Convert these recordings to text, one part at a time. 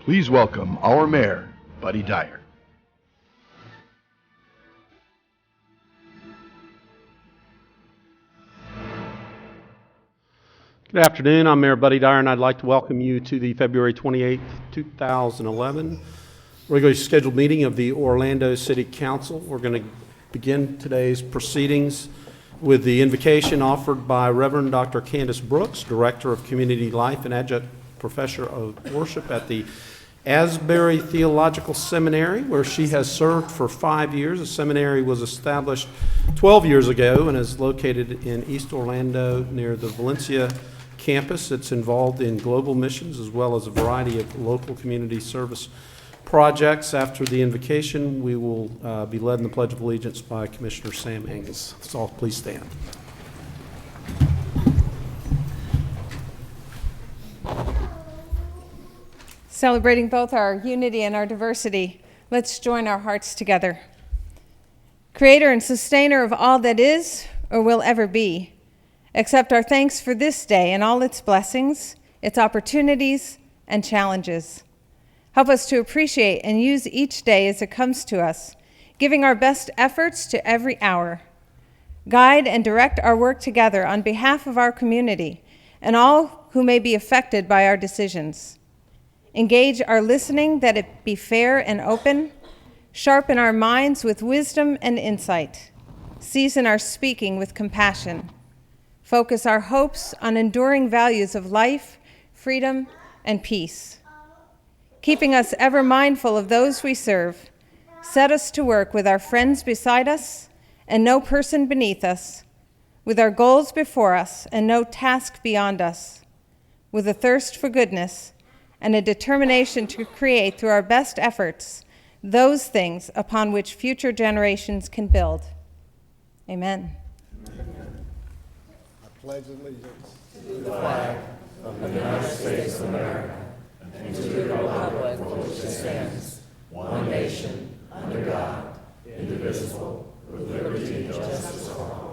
Please welcome our mayor, Buddy Dyer. Good afternoon. I'm Mayor Buddy Dyer, and I'd like to welcome you to the February 28th, 2011 regularly scheduled meeting of the Orlando City Council. We're going to begin today's proceedings with the invocation offered by Reverend Dr. Candace Brooks, Director of Community Life and Adjunct Professor of Worship at the Asbury Theological Seminary, where she has served for 5 years. The seminary was established 12 years ago and is located in East Orlando near the Valencia campus. It's involved in global missions as well as a variety of local community service projects. After the invocation, we will be led in the Pledge of Allegiance by Commissioner Sam Ings. So please stand. Celebrating both our unity and our diversity, let's join our hearts together. Creator and sustainer of all that is or will ever be, accept our thanks for this day and all its blessings, its opportunities, and challenges. Help us to appreciate and use each day as it comes to us, giving our best efforts to every hour. Guide and direct our work together on behalf of our community and all who may be affected by our decisions. Engage our listening that it be fair and open, sharpen our minds with wisdom and insight, season our speaking with compassion, focus our hopes on enduring values of life, freedom, and peace. Keeping us ever mindful of those we serve, set us to work with our friends beside us and no person beneath us, with our goals before us and no task beyond us, with a thirst for goodness and a determination to create through our best efforts those things upon which future generations can build. Amen. I pledge allegiance to the flag of the United States of America and to the republic for which it stands, one nation, under God, indivisible, with liberty and justice for all.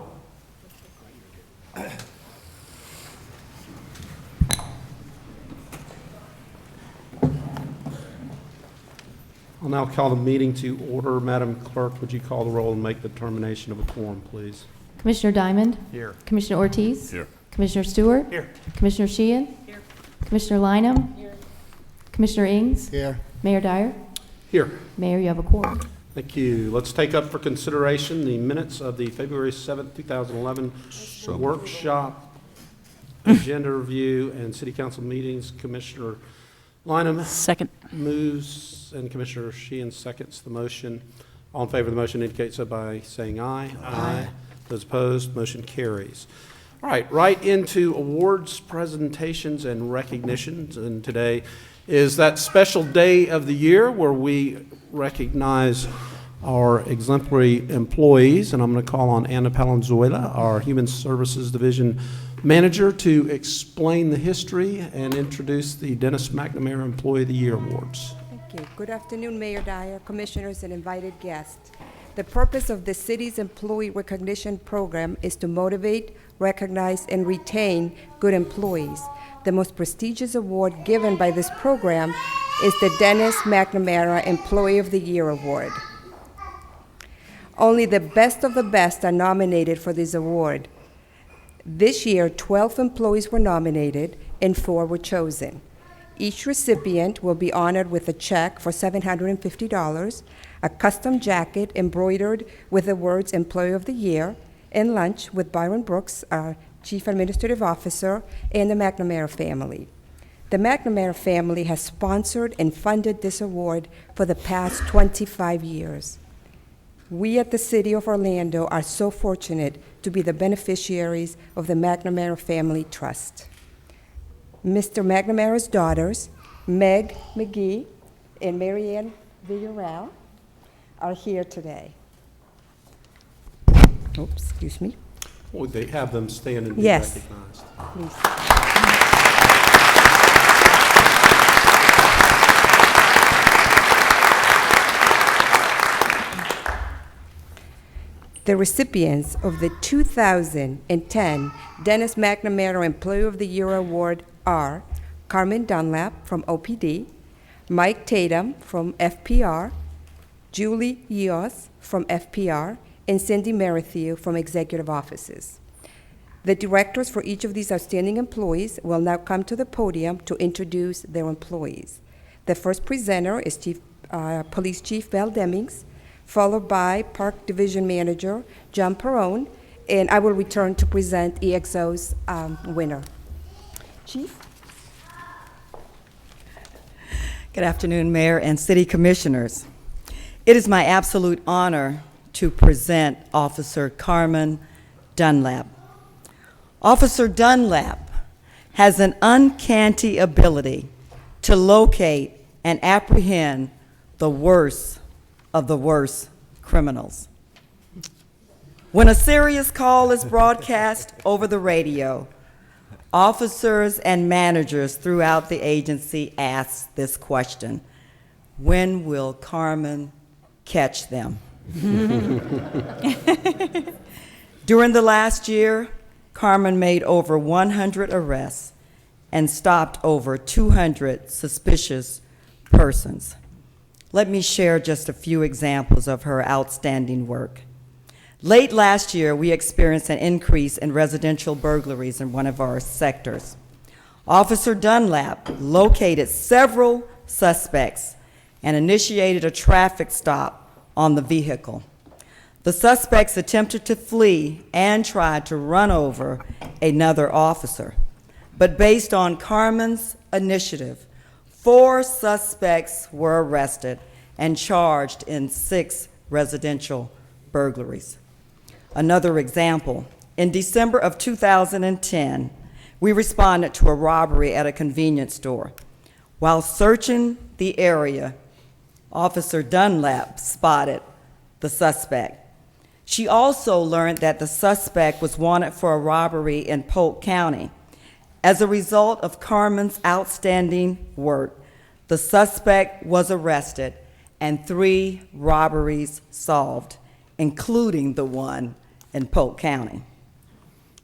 I'll now call the meeting to order. Madam Clerk, would you call the roll and make the determination of a quorum, please? Commissioner Diamond? Here. Commissioner Ortiz? Here. Commissioner Stewart? Here. Commissioner Sheehan? Here. Commissioner Lynham? Here. Commissioner Ings? Here. Mayor Dyer? Here. Mayor, you have a quorum. Thank you. Let's take up for consideration the minutes of the February 7th, 2011 workshop, agenda review, and city council meetings. Commissioner Lynham Second. moves, and Commissioner Sheehan seconds the motion. All in favor of the motion indicate so by saying aye. Aye. Those opposed, motion carries. All right into awards, presentations, and recognitions. And today is that special day of the year where we recognize our exemplary employees. And I'm going to call on Anna Palenzuela, our Human Services Division Manager, to explain the history and introduce the Dennis McNamara Employee of the Year Awards. Thank you. Good afternoon, Mayor Dyer, commissioners, and invited guests. The purpose of the city's employee recognition program is to motivate, recognize, and retain good employees. The most prestigious award given by this program is the Dennis McNamara Employee of the Year Award. Only the best of the best are nominated for this award. This year, 12 employees were nominated and 4 were chosen. Each recipient will be honored with a check for $750, a custom jacket embroidered with the words Employee of the Year, and lunch with Byron Brooks, our Chief Administrative Officer, and the McNamara family. The McNamara family has sponsored and funded this award for the past 25 years. We at the City of Orlando are so fortunate to be the beneficiaries of the McNamara Family Trust. Mr. McNamara's daughters, Meg McGee and Marianne Villarreal, are here today. Oops, excuse me. Would they have them stand and be Yes. recognized? Please. The recipients of the 2010 Dennis McNamara Employee of the Year Award are Carmen Dunlap from OPD, Mike Tatum from FPR, Julie Eos from FPR, and Cindy Merrithew from Executive Offices. The directors for each of these outstanding employees will now come to the podium to introduce their employees. The first presenter is Police Chief Val Demings, followed by Park Division Manager John Perrone, and I will return to present EXO's winner. Chief? Good afternoon, Mayor and City Commissioners. It is my absolute honor to present Officer Carmen Dunlap. Officer Dunlap has an uncanny ability to locate and apprehend the worst of the worst criminals. When a serious call is broadcast over the radio, officers and managers throughout the agency ask this question: when will Carmen catch them? During the last year, Carmen made over 100 arrests and stopped over 200 suspicious persons. Let me share just a few examples of her outstanding work. Late last year, we experienced an increase in residential burglaries in one of our sectors. Officer Dunlap located several suspects and initiated a traffic stop on the vehicle. The suspects attempted to flee and tried to run over another officer. But based on Carmen's initiative, 4 suspects were arrested and charged in 6 residential burglaries. Another example, in December of 2010, we responded to a robbery at a convenience store. While searching the area, Officer Dunlap spotted the suspect. She also learned that the suspect was wanted for a robbery in Polk County. As a result of Carmen's outstanding work, the suspect was arrested and 3 robberies solved, including the one in Polk County.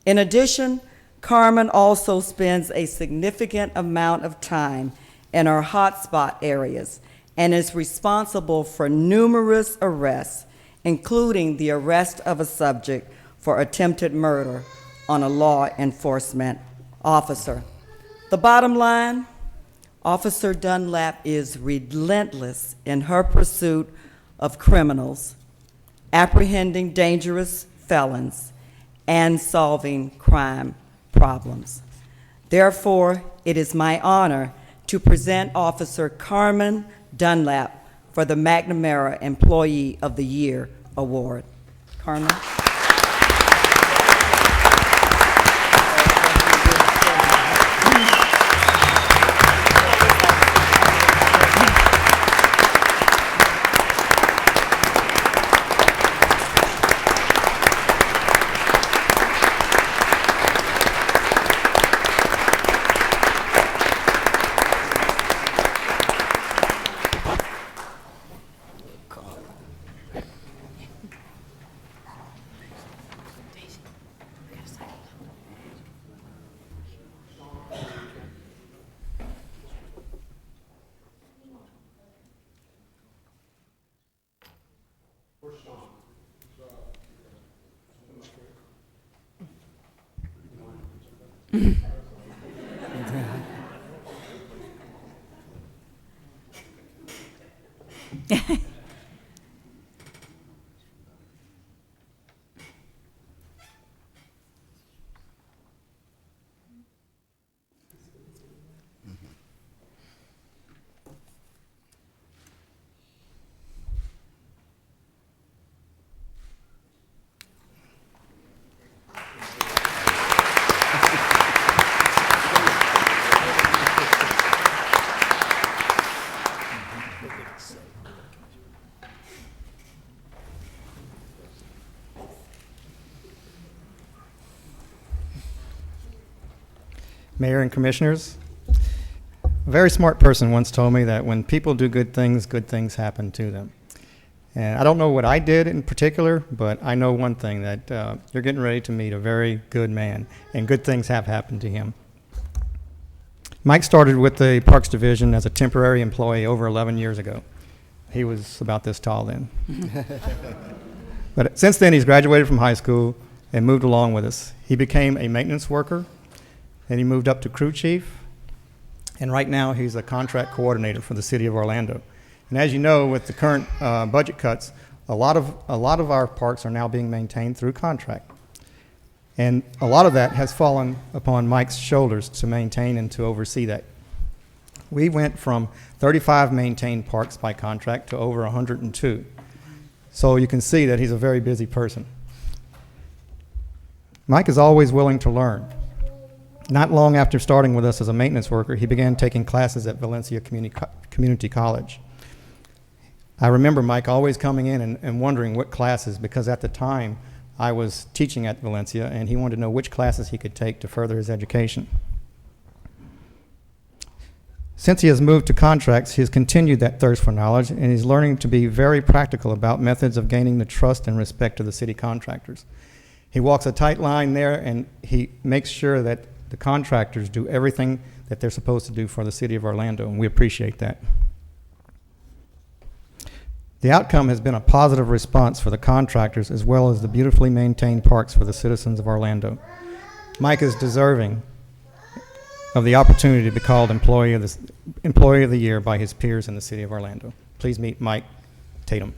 In addition, Carmen also spends a significant amount of time in our hotspot areas and is responsible for numerous arrests, including the arrest of a subject for attempted murder on a law enforcement officer. The bottom line, Officer Dunlap is relentless in her pursuit of criminals, apprehending dangerous felons, and solving crime problems. Therefore, it is my honor to present Officer Carmen Dunlap for the McNamara Employee of the Year Award. Carmen. Mayor and Commissioners, a very smart person once told me that when people do good things happen to them. And I don't know what I did in particular, but I know one thing, that you're getting ready to meet a very good man, and good things have happened to him. Mike started with the Parks Division as a temporary employee over 11 years ago. He was about this tall then. But since then, he's graduated from high school and moved along with us. He became a maintenance worker, and he moved up to crew chief, and right now he's a contract coordinator for the city of Orlando. And as you know, with the current budget cuts, a lot of our parks are now being maintained through contract. And a lot of that has fallen upon Mike's shoulders to maintain and to oversee that. We went from 35 maintained parks by contract to over 102. So you can see that he's a very busy person. Mike is always willing to learn. Not long after starting with us as a maintenance worker, he began taking classes at Valencia Community College. I remember Mike always coming in and wondering what classes, because at the time I was teaching at Valencia, and he wanted to know which classes he could take to further his education. Since he has moved to contracts, he has continued that thirst for knowledge, and he's learning to be very practical about methods of gaining the trust and respect of the city contractors. He walks a tight line there, and he makes sure that the contractors do everything that they're supposed to do for the city of Orlando, and we appreciate that. The outcome has been a positive response for the contractors as well as the beautifully maintained parks for the citizens of Orlando. Mike is deserving of the opportunity to be called Employee of the Year by his peers in the city of Orlando. Please meet Mike Tatum.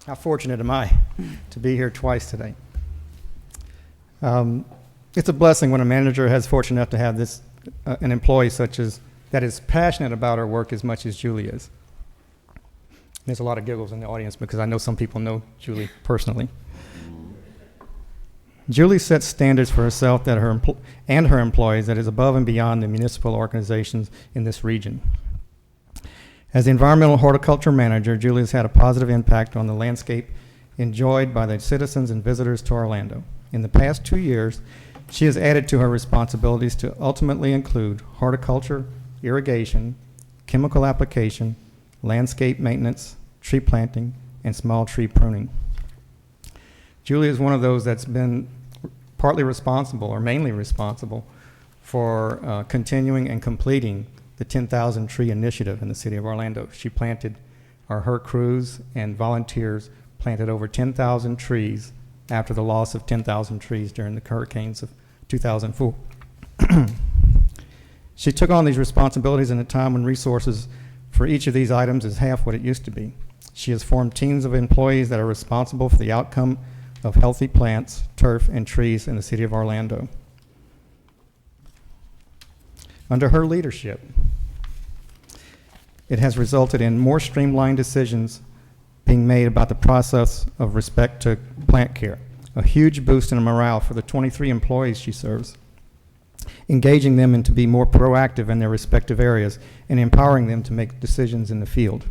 How fortunate am I to be here twice today. It's a blessing when a manager has fortune enough to have this an employee such as that is passionate about her work as much as Julie is. There's a lot of giggles in the audience because I know some people know Julie personally. Julie sets standards for herself that her employees that is above and beyond the municipal organizations in this region. As the environmental horticulture manager, Julie has had a positive impact on the landscape enjoyed by the citizens and visitors to Orlando. In the past 2 years, she has added to her responsibilities to ultimately include horticulture, irrigation, chemical application, landscape maintenance, tree planting, and small tree pruning. Julie is one of those that's been partly responsible or mainly responsible for continuing and completing the 10,000 tree initiative in the city of Orlando. She planted, or her crews and volunteers planted over 10,000 trees after the loss of 10,000 trees during the hurricanes of 2004. She took on these responsibilities in a time when resources for each of these items is half what it used to be. She has formed teams of employees that are responsible for the outcome of healthy plants, turf, and trees in the city of Orlando. Under her leadership, it has resulted in more streamlined decisions being made about the process of respect to plant care, a huge boost in morale for the 23 employees she serves, engaging them and to be more proactive in their respective areas and empowering them to make decisions in the field.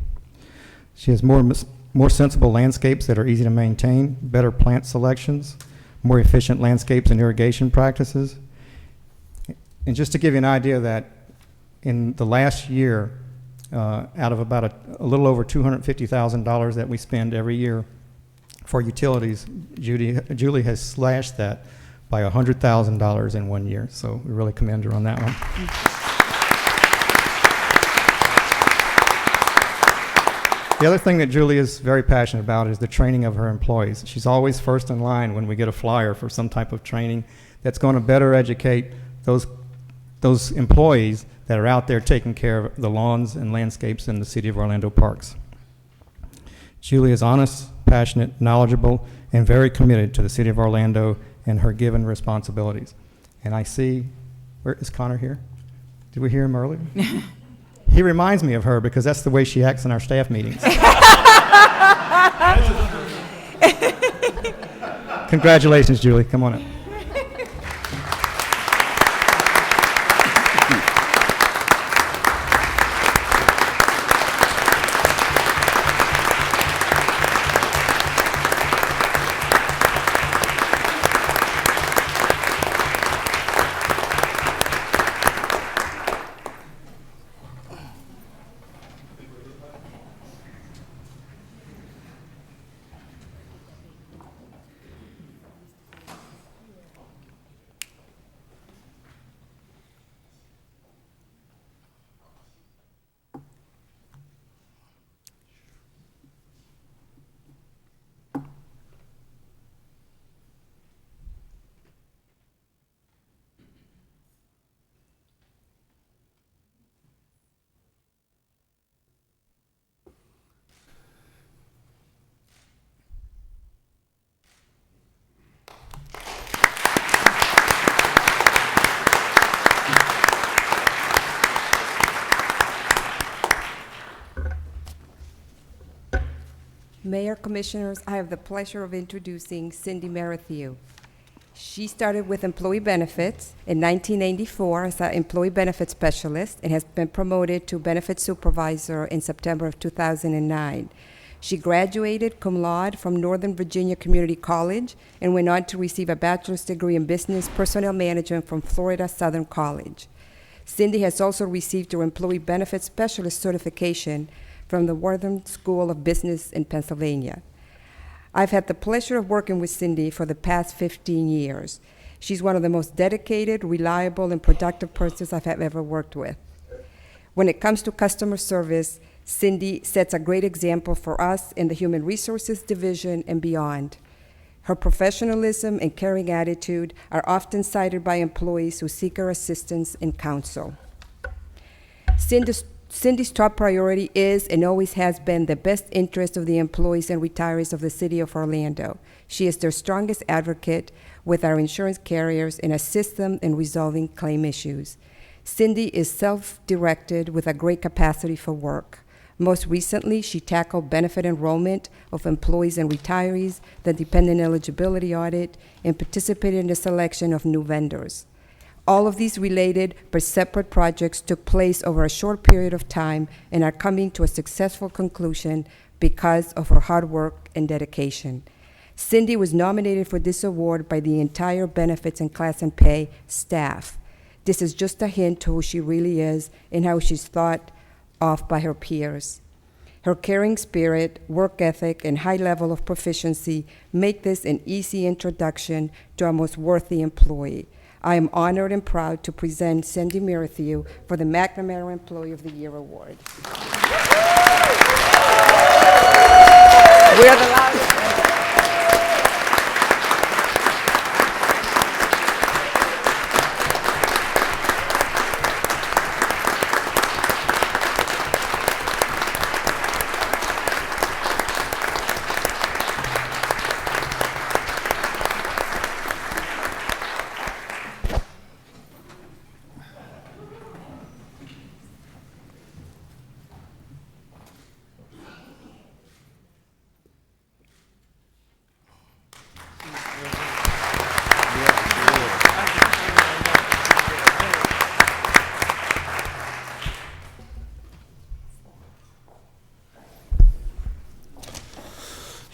She has more sensible landscapes that are easy to maintain, better plant selections, more efficient landscapes and irrigation practices. And just to give you an idea that in the last year, out of about a little over $250,000 that we spend every year for utilities, Julie has slashed that by $100,000 in 1 year. So we really commend her on that one. The other thing that Julie is very passionate about is the training of her employees. She's always first in line when we get a flyer for some type of training that's going to better educate those employees that are out there taking care of the lawns and landscapes in the City of Orlando parks. Julie is honest, passionate, knowledgeable, and very committed to the City of Orlando and her given responsibilities. And I see, where is Connor here? Did we hear him earlier? He reminds me of her because that's the way she acts in our staff meetings. Congratulations, Julie. Come on up. Mayor, Commissioners, I have the pleasure of introducing Cindy Merrithew. She started with employee benefits in 1984 as an employee benefits specialist and has been promoted to benefits supervisor in September of 2009. She graduated cum laude from Northern Virginia Community College and went on to receive a bachelor's degree in business personnel management from Florida Southern College. Cindy has also received her employee benefits specialist certification from the Wharton School of Business in Pennsylvania. I've had the pleasure of working with Cindy for the past 15 years. She's one of the most dedicated, reliable, and productive persons I've ever worked with. When it comes to customer service, Cindy sets a great example for us in the Human Resources Division and beyond. Her professionalism and caring attitude are often cited by employees who seek her assistance and counsel. Cindy's top priority is and always has been the best interest of the employees and retirees of the City of Orlando. She is their strongest advocate with our insurance carriers and assists them in resolving claim issues. Cindy is self-directed with a great capacity for work. Most recently, she tackled benefit enrollment of employees and retirees, the dependent eligibility audit, and participated in the selection of new vendors. All of these related but separate projects took place over a short period of time and are coming to a successful conclusion because of her hard work and dedication. Cindy was nominated for this award by the entire Benefits and Class and Pay staff. This is just a hint to who she really is and how she's thought of by her peers. Her caring spirit, work ethic, and high level of proficiency make this an easy introduction to our most worthy employee. I am honored and proud to present Cindy Merrithew for the McNamara Employee of the Year Award. We are the loudest.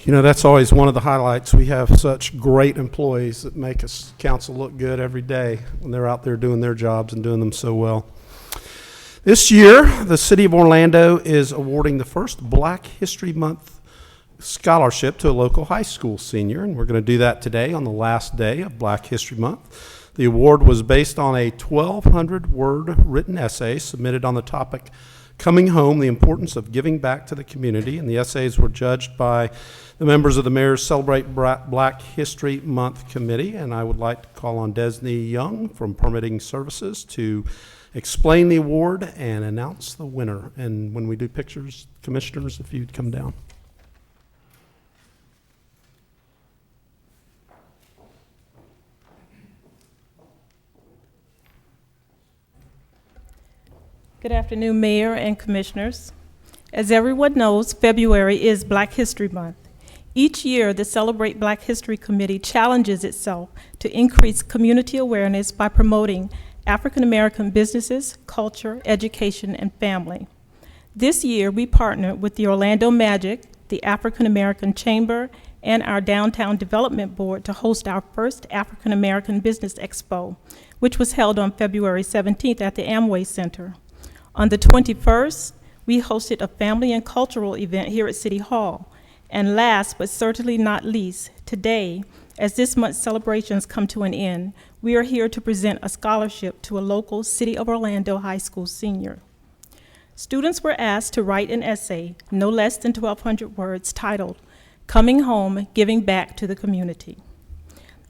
You know, that's always one of the highlights. We have such great employees that make us council look good every day when they're out there doing their jobs and doing them so well. This year, the City of Orlando is awarding the first Black History Month scholarship to a local high school senior, and we're going to do that today on the last day of Black History Month. The award was based on a 1,200-word written essay submitted on the topic, Coming Home, the Importance of Giving Back to the Community, and the essays were judged by the members of the Mayor's Celebrate Black History Month Committee, and I would like to call on Desney Young from Permitting Services to explain the award and announce the winner. And when we do pictures, commissioners, if you'd come down. Good afternoon, Mayor and Commissioners. As everyone knows, February is Black History Month. Each year, the Celebrate Black History Committee challenges itself to increase community awareness by promoting African American businesses, culture, education, and family. This year, we partnered with the Orlando Magic, the African American Chamber, and our Downtown Development Board to host our first African American Business Expo, which was held on February 17th at the Amway Center. On the 21st, we hosted a family and cultural event here at City Hall. And last but certainly not least, today, as this month's celebrations come to an end, we are here to present a scholarship to a local City of Orlando high school senior. Students were asked to write an essay, no less than 1,200 words, titled, Coming Home, Giving Back to the Community.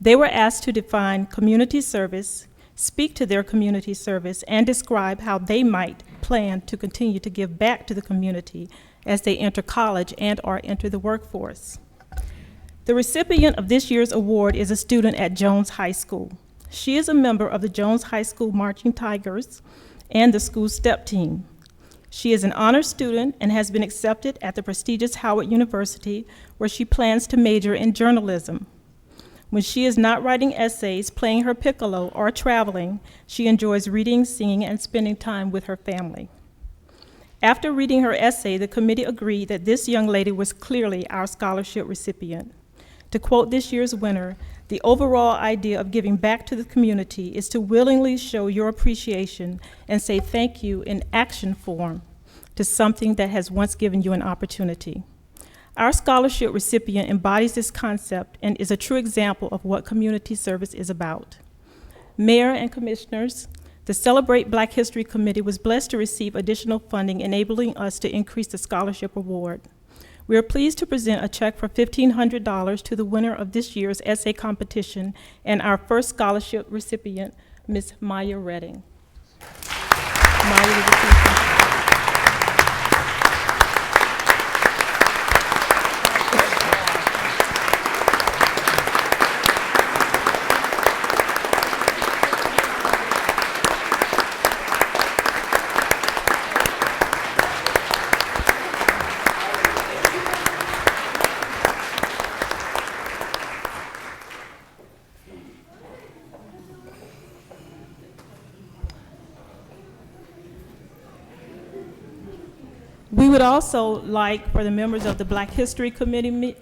They were asked to define community service, speak to their community service, and describe how they might plan to continue to give back to the community as they enter college and/or enter the workforce. The recipient of this year's award is a student at Jones High School. She is a member of the Jones High School Marching Tigers and the school step team. She is an honor student and has been accepted at the prestigious Howard University, where she plans to major in journalism. When she is not writing essays, playing her piccolo, or traveling, she enjoys reading, singing, and spending time with her family. After reading her essay, the committee agreed that this young lady was clearly our scholarship recipient. To quote this year's winner, the overall idea of giving back to the community is to willingly show your appreciation and say thank you in action form to something that has once given you an opportunity. Our scholarship recipient embodies this concept and is a true example of what community service is about. Mayor and Commissioners, the Celebrate Black History Committee was blessed to receive additional funding, enabling us to increase the scholarship award. We are pleased to present a check for $1,500 to the winner of this year's essay competition and our first scholarship recipient, Ms. Maya Redding. Maya, will you please come? We would also like for the members of the Black History Committee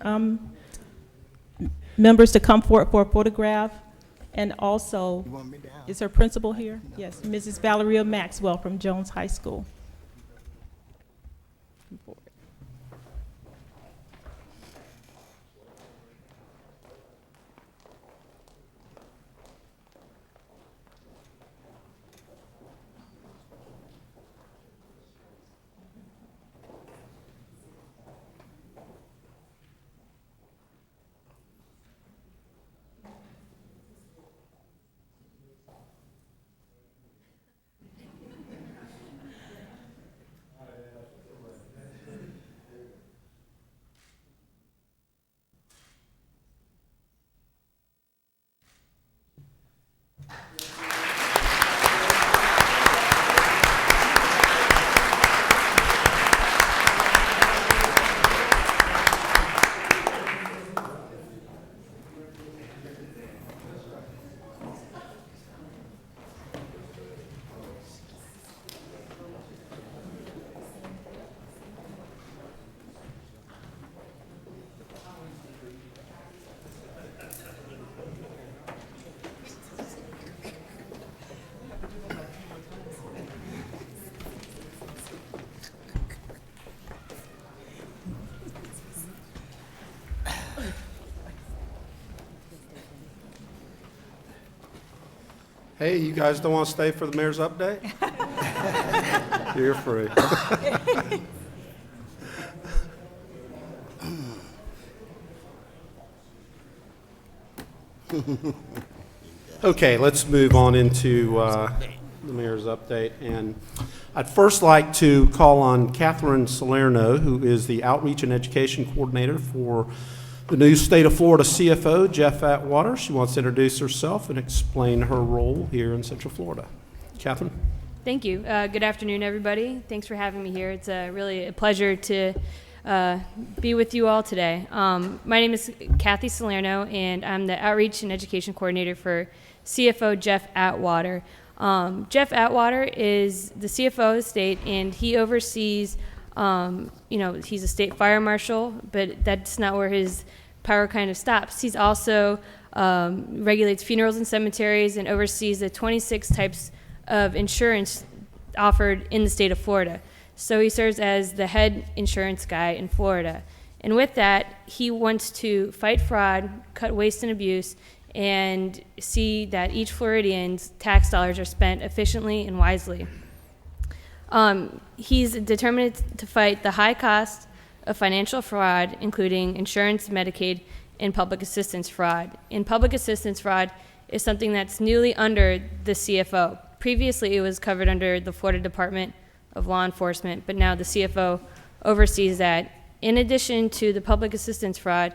members to come forward for a photograph. And also, is her principal here? Yes, Mrs. Valeria Maxwell from Jones High School. Come forward. Hey, you guys don't want to stay for the mayor's update? You're free. Okay, let's move on into the mayor's update. And I'd first like to call on Catherine Salerno, who is the Outreach and Education Coordinator for the new State of Florida CFO, Jeff Atwater. She wants to introduce herself and explain her role here in Central Florida. Catherine? Thank you. Good afternoon, everybody. Thanks for having me here. It's really a pleasure to be with you all today. My name is Kathy Salerno, and I'm the Outreach and Education Coordinator for CFO Jeff Atwater. Jeff Atwater is the CFO of the state, and he oversees, he's a state fire marshal, but that's not where his power kind of stops. He's also regulates funerals and cemeteries and oversees the 26 types of insurance offered in the state of Florida. So he serves as the head insurance guy in Florida. And with that, he wants to fight fraud, cut waste and abuse, and see that each Floridian's tax dollars are spent efficiently and wisely. He's determined to fight the high cost of financial fraud, including insurance, Medicaid, and public assistance fraud. And public assistance fraud is something that's newly under the CFO. Previously, it was covered under the Florida Department of Law Enforcement, but now the CFO oversees that. In addition to the public assistance fraud,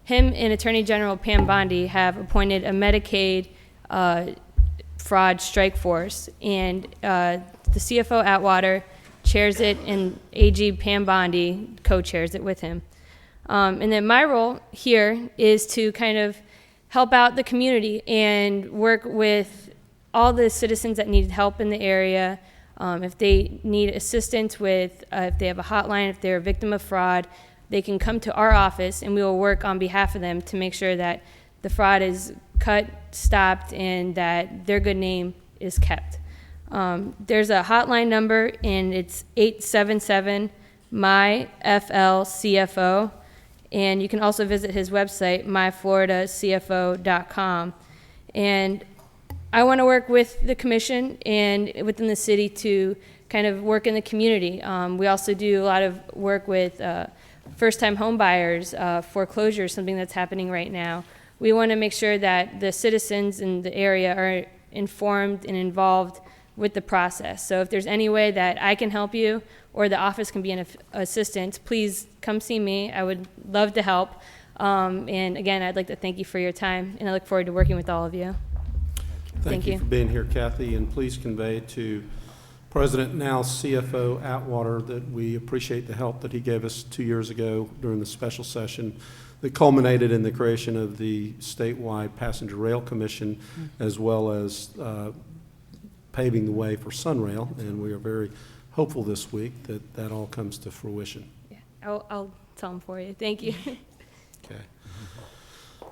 him and Attorney General Pam Bondi have appointed a Medicaid fraud strike force, and the CFO Atwater chairs it, and AG Pam Bondi co-chairs it with him. And then my role here is to kind of help out the community and work with all the citizens that need help in the area. If they need assistance with, if they have a hotline, if they're a victim of fraud, they can come to our office and we will work on behalf of them to make sure that the fraud is cut, stopped, and that their good name is kept. There's a hotline number, and it's 877-MY-FL-CFO, and you can also visit his website, myfloridacfo.com. And I want to work with the commission and within the city to kind of work in the community. We also do a lot of work with first-time home buyers, foreclosure, something that's happening right now. We want to make sure that the citizens in the area are informed and involved with the process. So if there's any way that I can help you or the office can be an assistant, please come see me. I would love to help. And again, I'd like to thank you for your time, and I look forward to working with all of you. Thank you for being here, Kathy, and please convey to President, now CFO Atwater, that we appreciate the help that he gave us 2 years ago during the special session that culminated in the creation of the statewide Passenger Rail Commission, as well as paving the way for Sunrail, and we are very hopeful this week that that all comes to fruition. Yeah, I'll tell them for you. Thank you. Okay.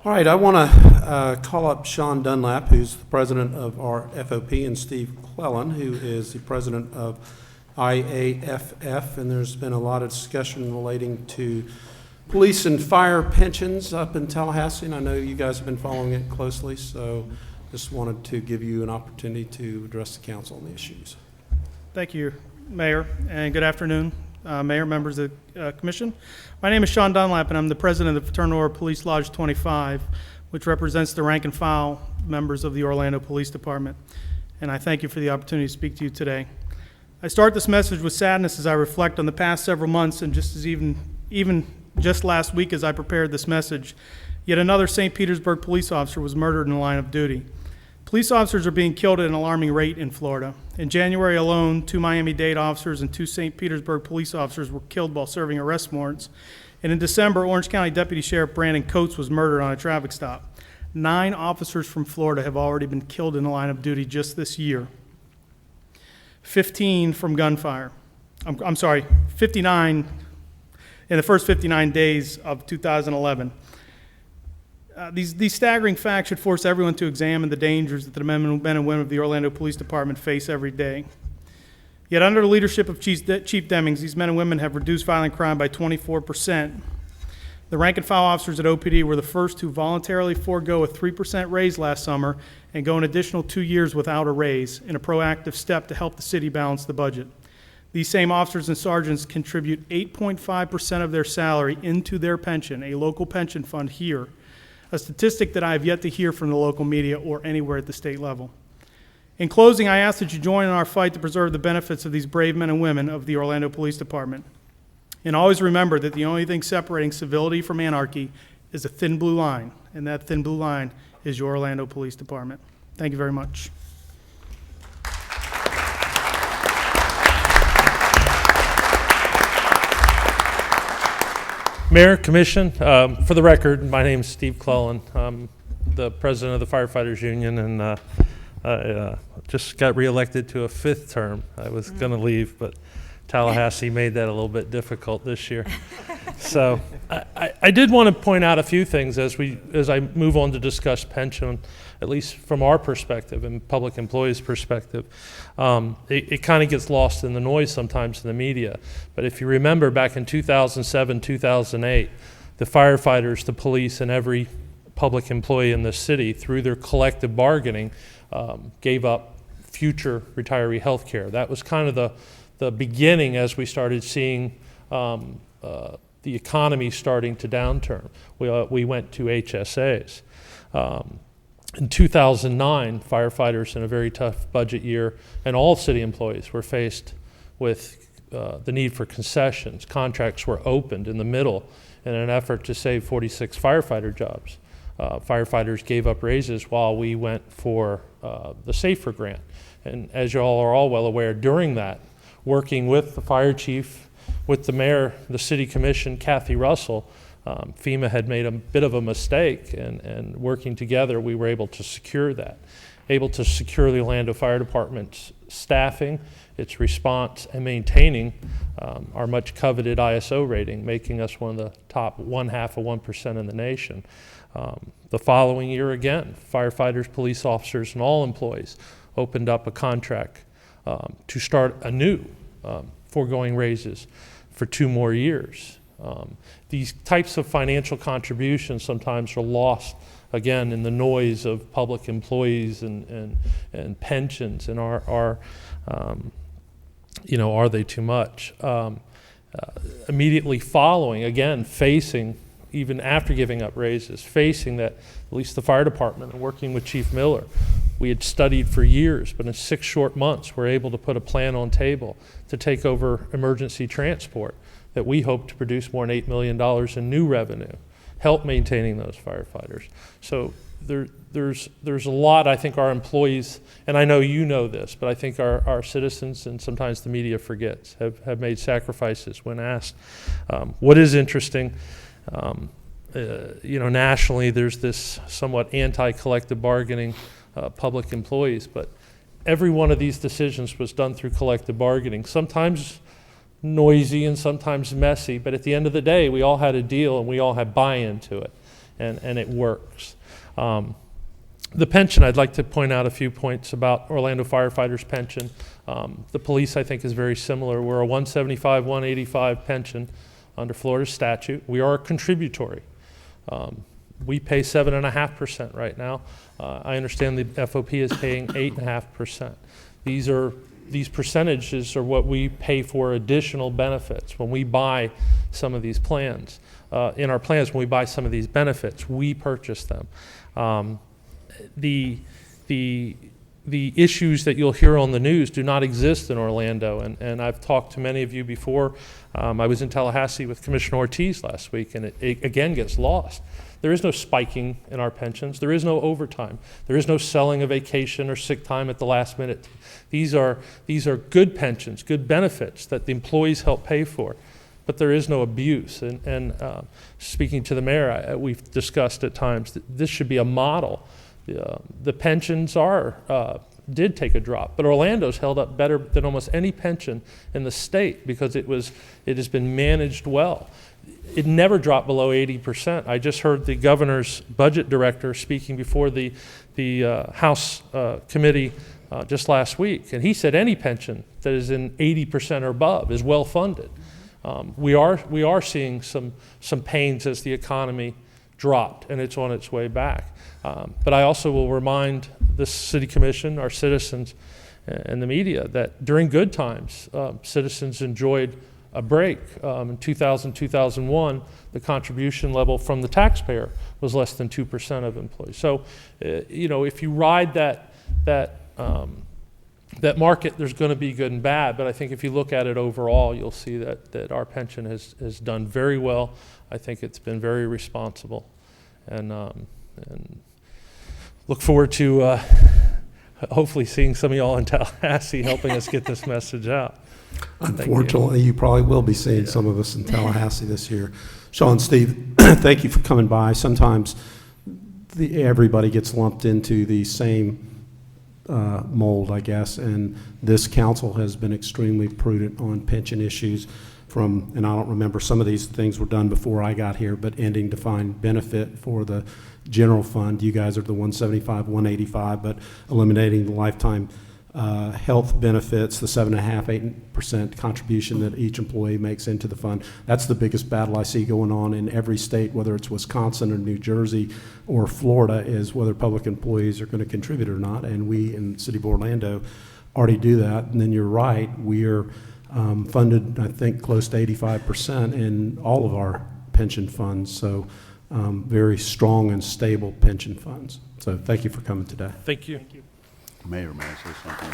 All right, I want to call up Sean Dunlap, who's the president of our FOP, and Steve Clellan, who is the president of IAFF, and there's been a lot of discussion relating to police and fire pensions up in Tallahassee, and I know you guys have been following it closely, so just wanted to give you an opportunity to address the council on the issues. Thank you, Mayor, and good afternoon, Mayor, members of the Commission. My name is Sean Dunlap, and I'm the president of the Fraternal Order Police Lodge 25, which represents the rank and file members of the Orlando Police Department. And I thank you for the opportunity to speak to you today. I start this message with sadness as I reflect on the past several months, and just as even just last week as I prepared this message, yet another St. Petersburg police officer was murdered in the line of duty. Police officers are being killed at an alarming rate in Florida. In January alone, 2 Miami-Dade officers and 2 St. Petersburg police officers were killed while serving arrest warrants. And in December, Orange County Deputy Sheriff Brandon Coates was murdered on a traffic stop. 9 officers from Florida have already been killed in the line of duty just this year. 15 from gunfire. 59 in the first 59 days of 2011. These staggering facts should force everyone to examine the dangers that the men and women of the Orlando Police Department face every day. Yet under the leadership of Chief Demings, these men and women have reduced violent crime by 24%. The rank and file officers at OPD were the first to voluntarily forego a 3% raise last summer and go an additional 2 years without a raise in a proactive step to help the city balance the budget. These same officers and sergeants contribute 8.5% of their salary into their pension, a local pension fund here, a statistic that I have yet to hear from the local media or anywhere at the state level. In closing, I ask that you join in our fight to preserve the benefits of these brave men and women of the Orlando Police Department. And always remember that the only thing separating civility from anarchy is a thin blue line, and that thin blue line is your Orlando Police Department. Thank you very much. Mayor, Commission, for the record, my name is Steve Clellan. I'm the president of the Firefighters Union, and I just got reelected to a 5th term. I was going to leave, but Tallahassee made that a little bit difficult this year. So I did want to point out a few things as I move on to discuss pension, at least from our perspective and public employees' perspective. It kind of gets lost in the noise sometimes in the media. But if you remember back in 2007, 2008, the firefighters, the police, and every public employee in the city, through their collective bargaining, gave up future retiree health care. That was kind of the beginning as we started seeing the economy starting to downturn. We went to HSAs. In 2009, firefighters in a very tough budget year, and all city employees were faced with the need for concessions. Contracts were opened in the middle in an effort to save 46 firefighter jobs. Firefighters gave up raises while we went for the SAFER grant. And as you all are all well aware, during that, working with the fire chief, with the mayor, the city commission, Kathy Russell, FEMA had made a bit of a mistake, and working together, we were able to secure that. Able to secure the Orlando Fire Department's staffing, its response, and maintaining our much coveted ISO rating, making us one of the top 0.5% in the nation. The following year again, firefighters, police officers, and all employees opened up a contract to start anew, foregoing raises for 2 more years. These types of financial contributions sometimes are lost, again, in the noise of public employees and pensions, and are they too much? Immediately following, again, facing, even after giving up raises, facing that, at least the fire department, and working with Chief Miller, we had studied for years, but in 6 short months, we're able to put a plan on table to take over emergency transport that we hope to produce more than $8 million in new revenue, help maintaining those firefighters. So there's a lot I think our employees, and I know you know this, but I think our citizens, and sometimes the media forgets, have made sacrifices when asked. What is interesting, nationally there's this somewhat anti-collective bargaining public employees, but every one of these decisions was done through collective bargaining, sometimes noisy and sometimes messy, but at the end of the day, we all had a deal and we all had buy-in to it, and it works. The pension, I'd like to point out a few points about Orlando firefighters' pension. The police, I think, is very similar. We're a 175, 185 pension under Florida statute. We are contributory. We pay 7.5% right now. I understand the FOP is paying 8.5%. These percentages are what we pay for additional benefits. When we buy some of these plans, in our plans, when we buy some of these benefits, we purchase them. The issues that you'll hear on the news do not exist in Orlando, and I've talked to many of you before. I was in Tallahassee with Commissioner Ortiz last week, and it again gets lost. There is no spiking in our pensions. There is no overtime. There is no selling a vacation or sick time at the last minute. These are good pensions, good benefits that the employees help pay for, but there is no abuse. And speaking to the mayor, we've discussed at times that this should be a model. The pensions did take a drop, but Orlando's held up better than almost any pension in the state because it has been managed well. It never dropped below 80%. I just heard the governor's budget director speaking before the House committee just last week, and he said any pension that is in 80% or above is well funded. We are seeing some pains as the economy dropped, and it's on its way back. But I also will remind the City Commission, our citizens, and the media that during good times, citizens enjoyed a break. In 2000, 2001, the contribution level from the taxpayer was less than 2% of employees. So, if you ride that market, there's going to be good and bad. But I think if you look at it overall, you'll see that our pension has done very well. I think it's been very responsible, and look forward to hopefully seeing some of y'all in Tallahassee helping us get this message out. Unfortunately, you probably will be seeing some of us in Tallahassee this year. Sean, Steve, thank you for coming by. Sometimes everybody gets lumped into the same mold, I guess, and this council has been extremely prudent on pension issues and I don't remember, some of these things were done before I got here, but ending defined benefit for the general fund. You guys are the 175, 185, but eliminating the lifetime health benefits, the 7.5%, 8% contribution that each employee makes into the fund. That's the biggest battle I see going on in every state, whether it's Wisconsin or New Jersey or Florida, is whether public employees are going to contribute or not. And we in the City of Orlando already do that. And then you're right, we are funded, I think, close to 85% in all of our pension funds. So very strong and stable pension funds. So thank you for coming today. Thank you. Thank you. Mayor, may I say something?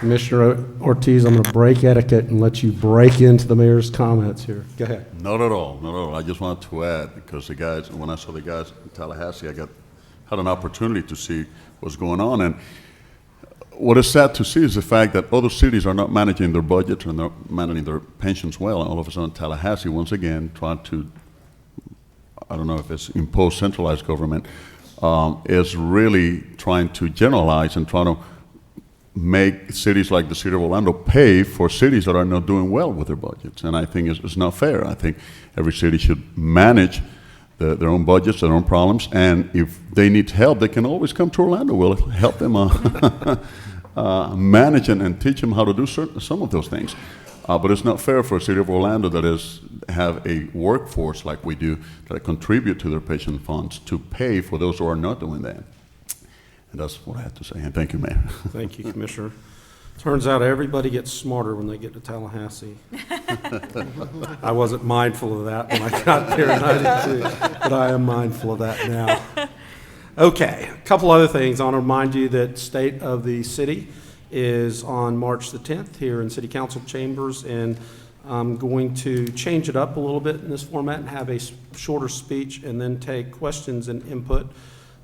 Commissioner Ortiz, I'm going to break etiquette and let you break into the mayor's comments here. Go ahead. Not at all, not at all. I just wanted to add, because the guys, when I saw the guys in Tallahassee, I had an opportunity to see what's going on. And what is sad to see is the fact that other cities are not managing their budgets and they're managing their pensions well. And all of a sudden, Tallahassee, once again, trying to, I don't know if it's impose centralized government, is really trying to generalize and trying to make cities like the City of Orlando pay for cities that are not doing well with their budgets. And I think it's not fair. I think every city should manage their own budgets, their own problems, and if they need help, they can always come to Orlando. We'll help them manage and teach them how to do some of those things. But it's not fair for a City of Orlando that have a workforce like we do that contribute to their pension funds to pay for those who are not doing that. And that's what I had to say. And thank you, Mayor. Thank you, Commissioner. Turns out everybody gets smarter when they get to Tallahassee. I wasn't mindful of that when I got there in 92, but I am mindful of that now. Okay, a couple other things. I want to remind you that State of the City is on March the 10th here in City Council chambers, and I'm going to change it up a little bit in this format and have a shorter speech and then take questions and input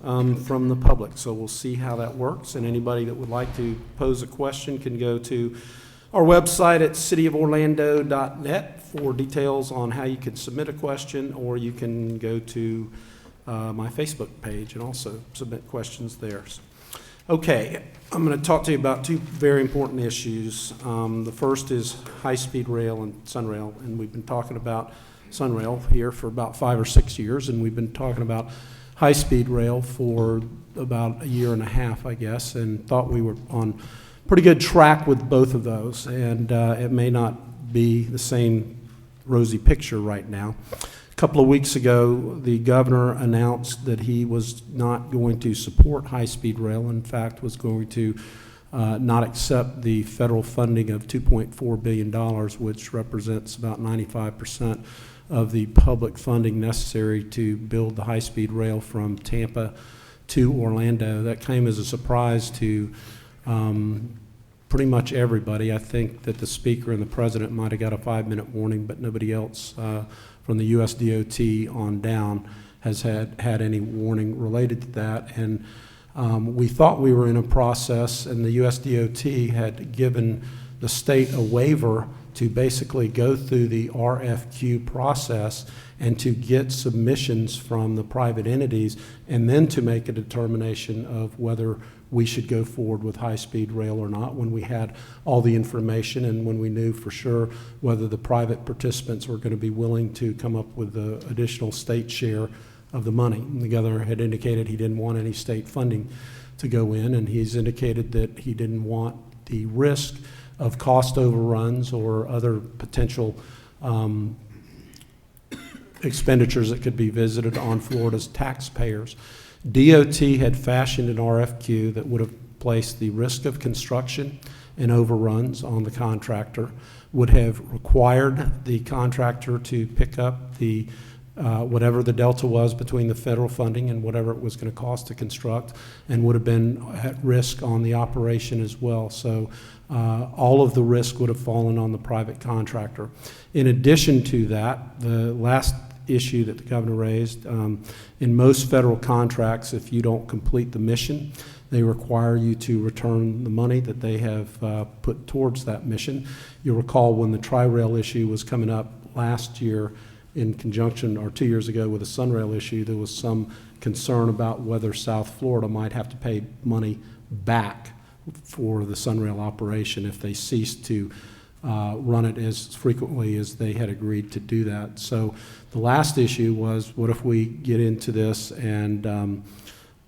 from the public. So we'll see how that works, and anybody that would like to pose a question can go to our website at cityoforlando.net for details on how you can submit a question, or you can go to my Facebook page and also submit questions there. Okay, I'm going to talk to you about two very important issues. The first is high-speed rail and Sunrail, and we've been talking about Sunrail here for about 5 or 6 years, and we've been talking about high-speed rail for about a year and a half, I guess, and thought we were on pretty good track with both of those, and it may not be the same rosy picture right now. A couple of weeks ago, the governor announced that he was not going to support high-speed rail, in fact, was going to not accept the federal funding of $2.4 billion, which represents about 95% of the public funding necessary to build the high-speed rail from Tampa to Orlando. That came as a surprise to pretty much everybody. I think that the speaker and the president might have got a 5-minute warning, but nobody else from the USDOT on down has had any warning related to that. And we thought we were in a process, and the USDOT had given the state a waiver to basically go through the RFQ process and to get submissions from the private entities, and then to make a determination of whether we should go forward with high-speed rail or not, when we had all the information and when we knew for sure whether the private participants were going to be willing to come up with the additional state share of the money. And the governor had indicated he didn't want any state funding to go in, and he's indicated that he didn't want the risk of cost overruns or other potential expenditures that could be visited on Florida's taxpayers. DOT had fashioned an RFQ that would have placed the risk of construction and overruns on the contractor, would have required the contractor to pick up the whatever the delta was between the federal funding and whatever it was going to cost to construct, and would have been at risk on the operation as well. So all of the risk would have fallen on the private contractor. In addition to that, the last issue that the governor raised, in most federal contracts, if you don't complete the mission, they require you to return the money that they have put towards that mission. You'll recall when the Tri-Rail issue was coming up last year in conjunction, or 2 years ago, with the SunRail issue, there was some concern about whether South Florida might have to pay money back for the SunRail operation if they ceased to run it as frequently as they had agreed to do that. So the last issue was, what if we get into this and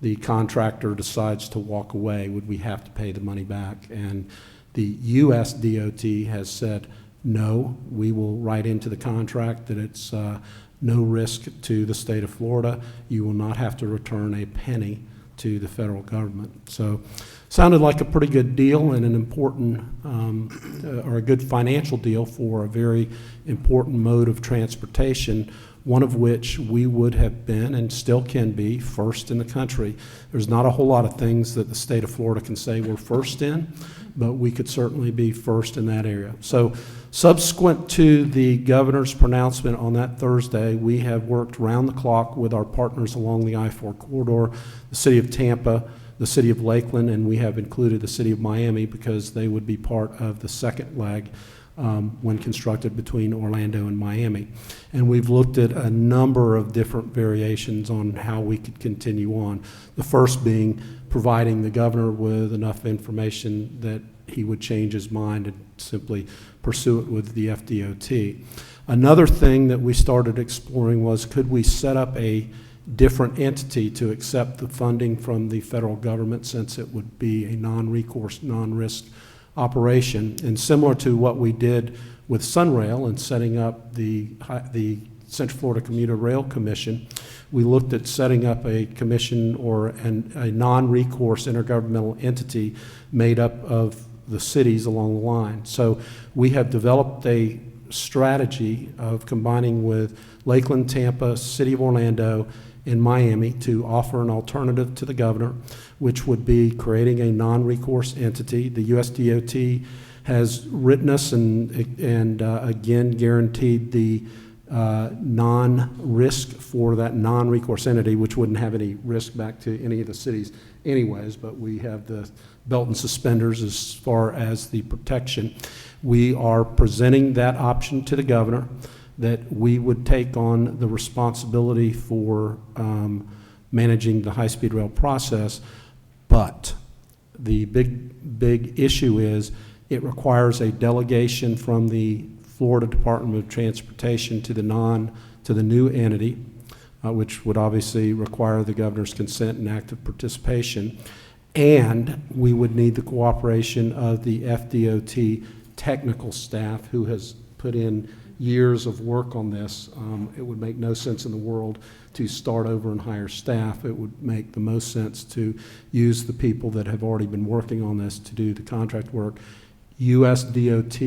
the contractor decides to walk away? Would we have to pay the money back? And the U.S. DOT has said, no, we will write into the contract that it's no risk to the state of Florida. You will not have to return a penny to the federal government. So sounded like a pretty good deal and an important or a good financial deal for a very important mode of transportation, one of which we would have been and still can be first in the country. There's not a whole lot of things that the state of Florida can say we're first in, but we could certainly be first in that area. So subsequent to the governor's pronouncement on that Thursday, we have worked round the clock with our partners along the I-4 corridor, the city of Tampa, the city of Lakeland, and we have included the city of Miami because they would be part of the second leg when constructed between Orlando and Miami. And we've looked at a number of different variations on how we could continue on. The first being providing the governor with enough information that he would change his mind and simply pursue it with the FDOT. Another thing that we started exploring was, could we set up a different entity to accept the funding from the federal government, since it would be a non-recourse, non-risk operation. And similar to what we did with SunRail and setting up the Central Florida Commuter Rail Commission, we looked at setting up a commission or a non-recourse intergovernmental entity made up of the cities along the line. So we have developed a strategy of combining with Lakeland, Tampa, City of Orlando, and Miami to offer an alternative to the governor, which would be creating a non-recourse entity. The USDOT has written us and again guaranteed the non-risk for that non-recourse entity, which wouldn't have any risk back to any of the cities anyways, but we have the belt and suspenders as far as the protection. We are presenting that option to the governor, that we would take on the responsibility for managing the high-speed rail process, but the big issue is it requires a delegation from the Florida Department of Transportation to the new entity, which would obviously require the governor's consent and active participation, and we would need the cooperation of the FDOT technical staff, who has put in years of work on this. It would make no sense in the world to start over and hire staff. It would make the most sense to use the people that have already been working on this to do the contract work. USDOT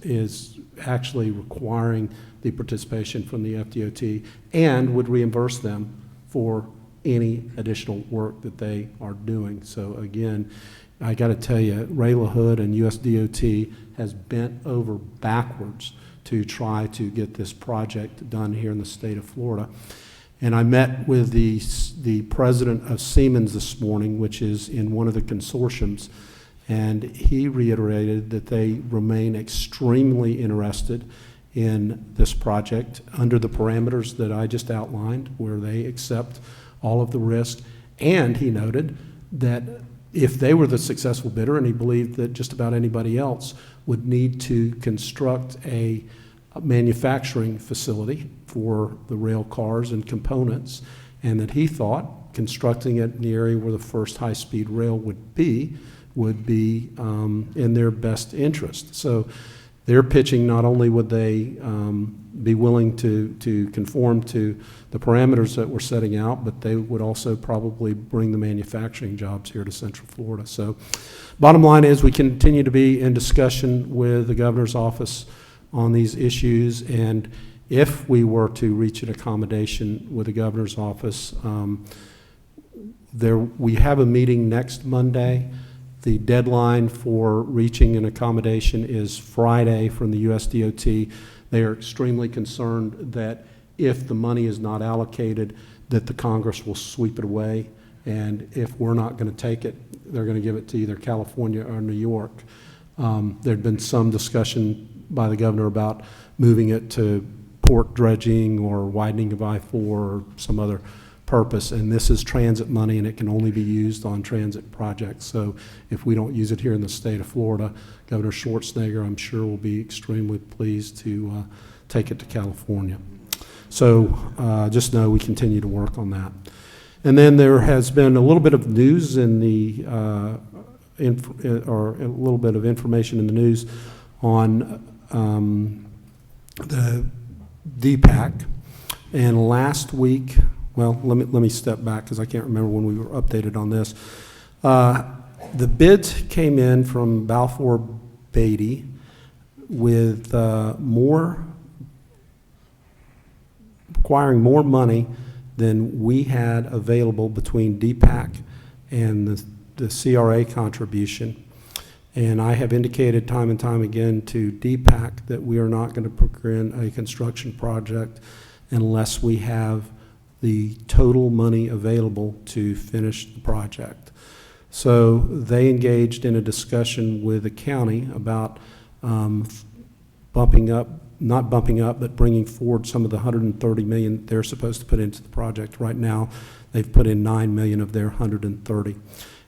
is actually requiring the participation from the FDOT and would reimburse them for any additional work that they are doing. So again, I got to tell you, Ray LaHood and USDOT has bent over backwards to try to get this project done here in the state of Florida. And I met with the president of Siemens this morning, which is in one of the consortiums, and he reiterated that they remain extremely interested in this project under the parameters that I just outlined, where they accept all of the risk. And he noted that if they were the successful bidder, and he believed that just about anybody else would need to construct a manufacturing facility for the rail cars and components, and that he thought constructing it in the area where the first high-speed rail would be would be in their best interest. So they're pitching not only would they be willing to conform to the parameters that we're setting out, but they would also probably bring the manufacturing jobs here to Central Florida. So bottom line is we continue to be in discussion with the governor's office on these issues, and if we were to reach an accommodation with the governor's office, we have a meeting next Monday. The deadline for reaching an accommodation is Friday from the USDOT. They are extremely concerned that if the money is not allocated, that the Congress will sweep it away, and if we're not going to take it, they're going to give it to either California or New York. There'd been some discussion by the governor about moving it to port dredging or widening of I-4 or some other purpose, and this is transit money and it can only be used on transit projects. So if we don't use it here in the state of Florida, Governor Schwarzenegger, I'm sure, will be extremely pleased to take it to California. So just know we continue to work on that. And then there has been a little bit of news in the, or a little bit of information in the news on the DPAC. And last week, well, let me step back because I can't remember when we were updated on this. The bids came in from Balfour Beatty with requiring more money than we had available between DPAC and the CRA contribution. And I have indicated time and time again to DPAC that we are not going to begin a construction project unless we have the total money available to finish the project. So they engaged in a discussion with the county about bumping up, not bumping up, but bringing forward some of the $130 million they're supposed to put into the project. Right now, they've put in $9 million of their $130.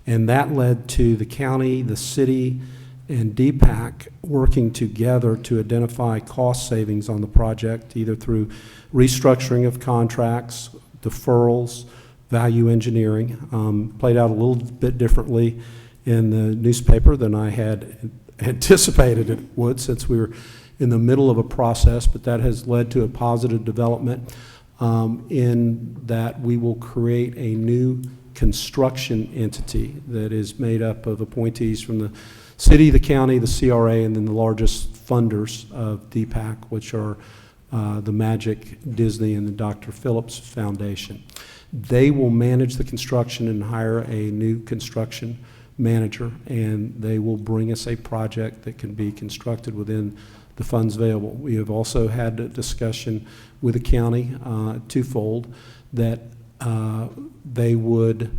And that led to the county, the city, and DPAC working together to identify cost savings on the project, either through restructuring of contracts, deferrals, value engineering. Played out a little bit differently in the newspaper than I had anticipated it would, since we were in the middle of a process, but that has led to a positive development in that we will create a new construction entity that is made up of appointees from the city, the county, the CRA, and then the largest funders of DPAC, which are the Magic, Disney, and the Dr. Phillips Foundation. They will manage the construction and hire a new construction manager, and they will bring us a project that can be constructed within the funds available. We have also had a discussion with the county, twofold, that they would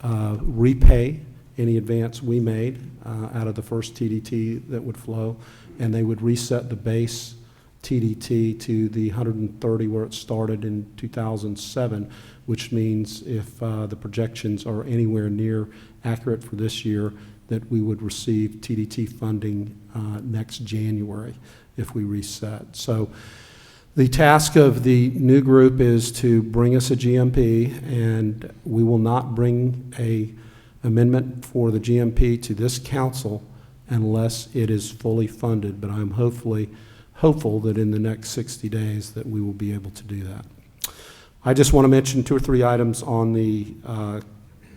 repay any advance we made out of the first TDT that would flow, and they would reset the base TDT to the 130 where it started in 2007, which means if the projections are anywhere near accurate for this year, that we would receive TDT funding next January if we reset. So the task of the new group is to bring us a GMP, and we will not bring a amendment for the GMP to this council unless it is fully funded, but I'm hopeful that in the next 60 days that we will be able to do that. I just want to mention 2 or 3 items on the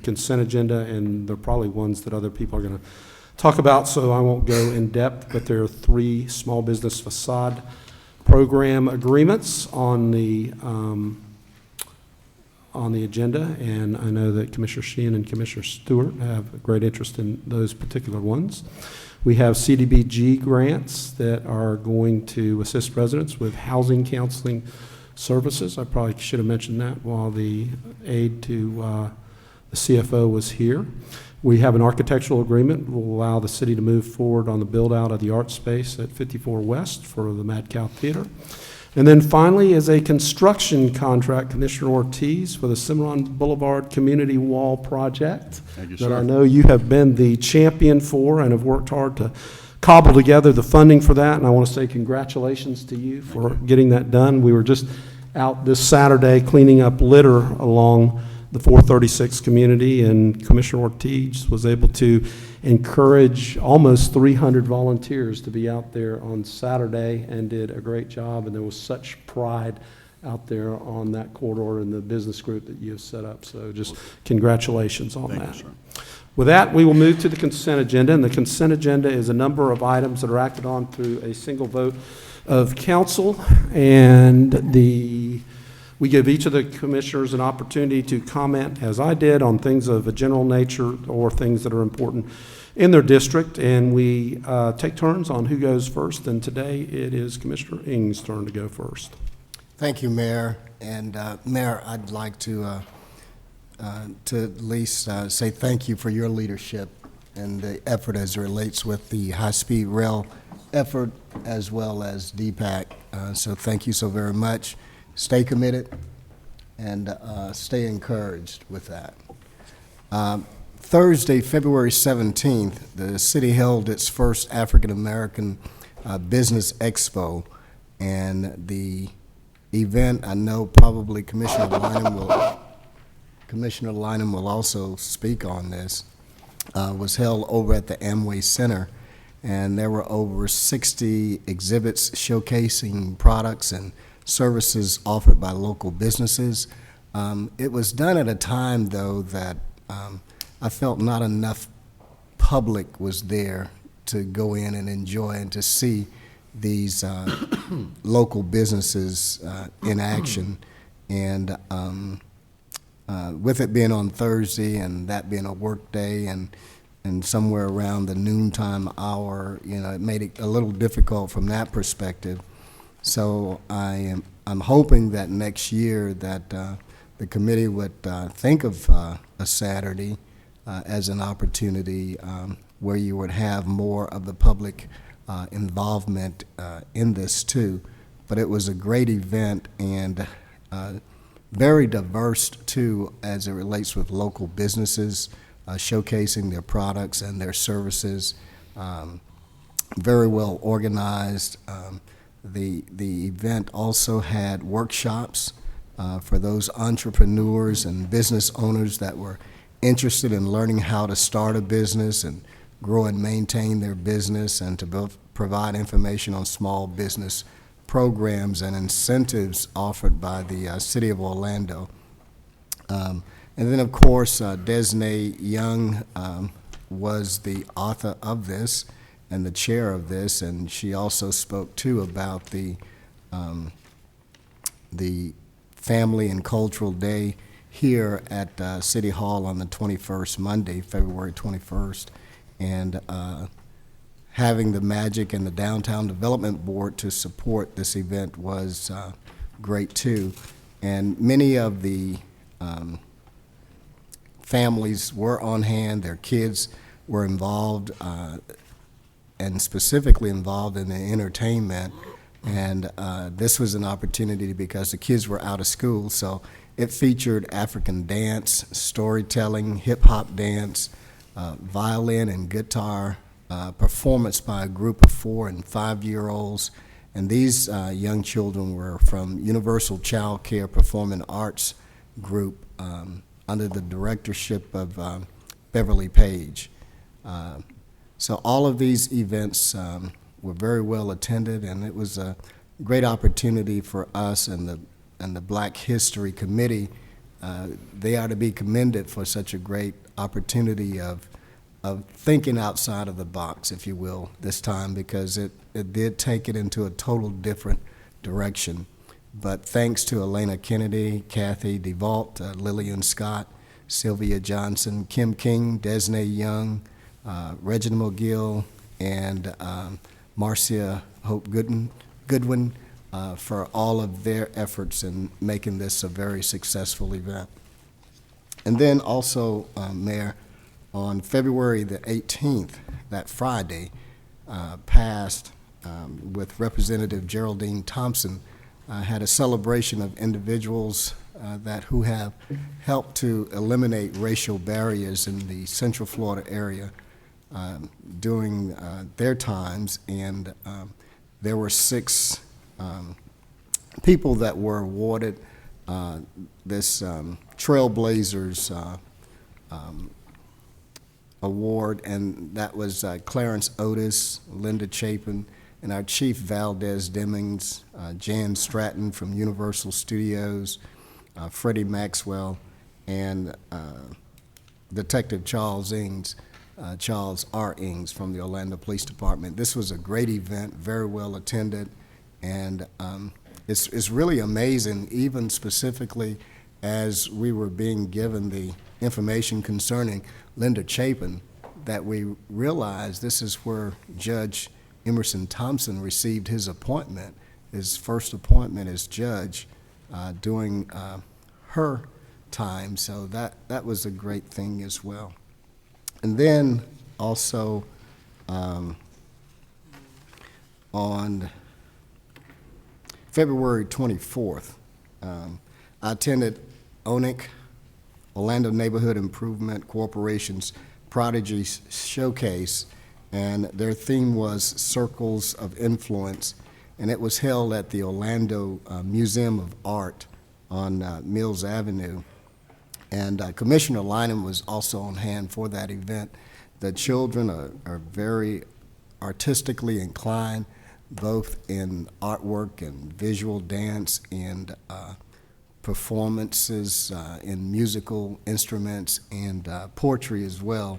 consent agenda, and they're probably ones that other people are going to talk about, so I won't go in depth, but there are 3 small business facade program agreements on the agenda, and I know that Commissioner Sheehan and Commissioner Stewart have a great interest in those particular ones. We have CDBG grants that are going to assist residents with housing counseling services. I probably should have mentioned that while the aide to the CFO was here. We have an architectural agreement that will allow the city to move forward on the build-out of the art space at 54 West for the Mad Cow Theater. And then finally is a construction contract, Commissioner Ortiz, for the Cimarron Boulevard Community Wall Project. Thank you, that sir. I know you have been the champion for and have worked hard to cobble together the funding for that, and I want to say congratulations to you for getting that done. We were just out this Saturday cleaning up litter along the 436 community, and Commissioner Ortiz was able to encourage almost 300 volunteers to be out there on Saturday and did a great job. And there was such pride out there on that corridor and the business group that you have set up. So just congratulations on that. Thank you, sir. With that, we will move to the consent agenda. And the consent agenda is a number of items that are acted on through a single vote of council. And we give each of the commissioners an opportunity to comment, as I did, on things of a general nature or things that are important in their district. And we take turns on who goes first. And today it is Commissioner Ng's turn to go first. Thank you, Mayor. And Mayor, I'd like to at least say thank you for your leadership and the effort as it relates with the high-speed rail effort as well as DPAC. So thank you so very much. Stay committed and stay encouraged with that. Thursday, February 17th, the city held its first African American Business Expo, and the event, I know probably Commissioner Lynham will also speak on this, was held over at the Amway Center, and there were over 60 exhibits showcasing products and services offered by local businesses. It was done at a time, though, that I felt not enough public was there to go in and enjoy and to see these local businesses in action. And with it being on Thursday and that being a work day and somewhere around the noontime hour, it made it a little difficult from that perspective. So I'm hoping that next year that the committee would think of a Saturday as an opportunity where you would have more of the public involvement in this too. But it was a great event and very diverse too as it relates with local businesses showcasing their products and their services. Very well organized. The event also had workshops for those entrepreneurs and business owners that were interested in learning how to start a business and grow and maintain their business, and to provide information on small business programs and incentives offered by the City of Orlando. And then, of course, Desnee Young was the author of this and the chair of this, and she also spoke too about the Family and Cultural Day here at City Hall on the 21st, Monday, February 21st, and having the Magic and the Downtown Development Board to support this event was great too. And many of the families were on hand, their kids were involved, and specifically involved in the entertainment. And this was an opportunity because the kids were out of school, so it featured African dance, storytelling, hip-hop dance, violin and guitar, performance by a group of 4- and 5-year-olds. And these young children were from Universal Child Care Performing Arts Group under the directorship of Beverly Page. So all of these events were very well attended, and it was a great opportunity for us and the Black History Committee. They are to be commended for such a great opportunity of thinking outside of the box, if you will, this time, because it did take it into a total different direction. But thanks to Elena Kennedy, Kathy DeVault, Lillian Scott, Sylvia Johnson, Kim King, Desnee Young, Reginald McGill, and Marcia Hope Goodwin for all of their efforts in making this a very successful event. And then also, Mayor, on February the 18th, that Friday, passed with Representative Geraldine Thompson, had a celebration of individuals who have helped to eliminate racial barriers in the Central Florida area during their times, and there were 6 people that were awarded this Trailblazers award, and that was Clarence Otis, Linda Chapin, and our Chief Valdez Demings, Jan Stratton from Universal Studios, Freddie Maxwell, and Detective Charles Ings, Charles R. Ings from the Orlando Police Department. This was a great event, very well attended, and it's really amazing, even specifically as we were being given the information concerning Linda Chapin, that we realized this is where Judge Emerson Thompson received his appointment, his first appointment as judge during her time. So that was a great thing as well. And then also on February 24th, I attended ONIC, Orlando Neighborhood Improvement Corporation's Prodigy Showcase, and their theme was Circles of Influence, and it was held at the Orlando Museum of Art on Mills Avenue. And Commissioner Lynham was also on hand for that event. The children are very artistically inclined, both in artwork and visual dance and performances in musical instruments and poetry as well.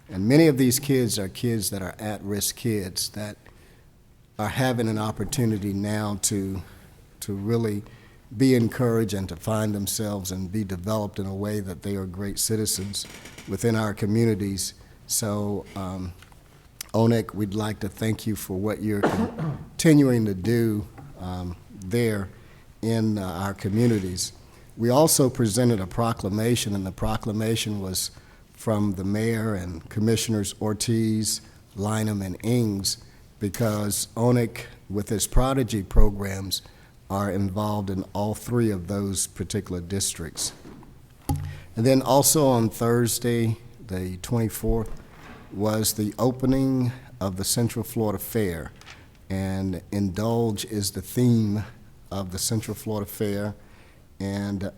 And many of these kids are kids that are at-risk kids that are having an opportunity now to really be encouraged and to find themselves and be developed in a way that they are great citizens within our communities. So ONIC, we'd like to thank you for what you're continuing to do there in our communities. We also presented a proclamation, and the proclamation was from the mayor and commissioners Ortiz, Lynham, and Ings, because ONIC, with its Prodigy programs, are involved in all three of those particular districts. And then also on Thursday, the 24th, was the opening of the Central Florida Fair, and Indulge is the theme of the Central Florida Fair, and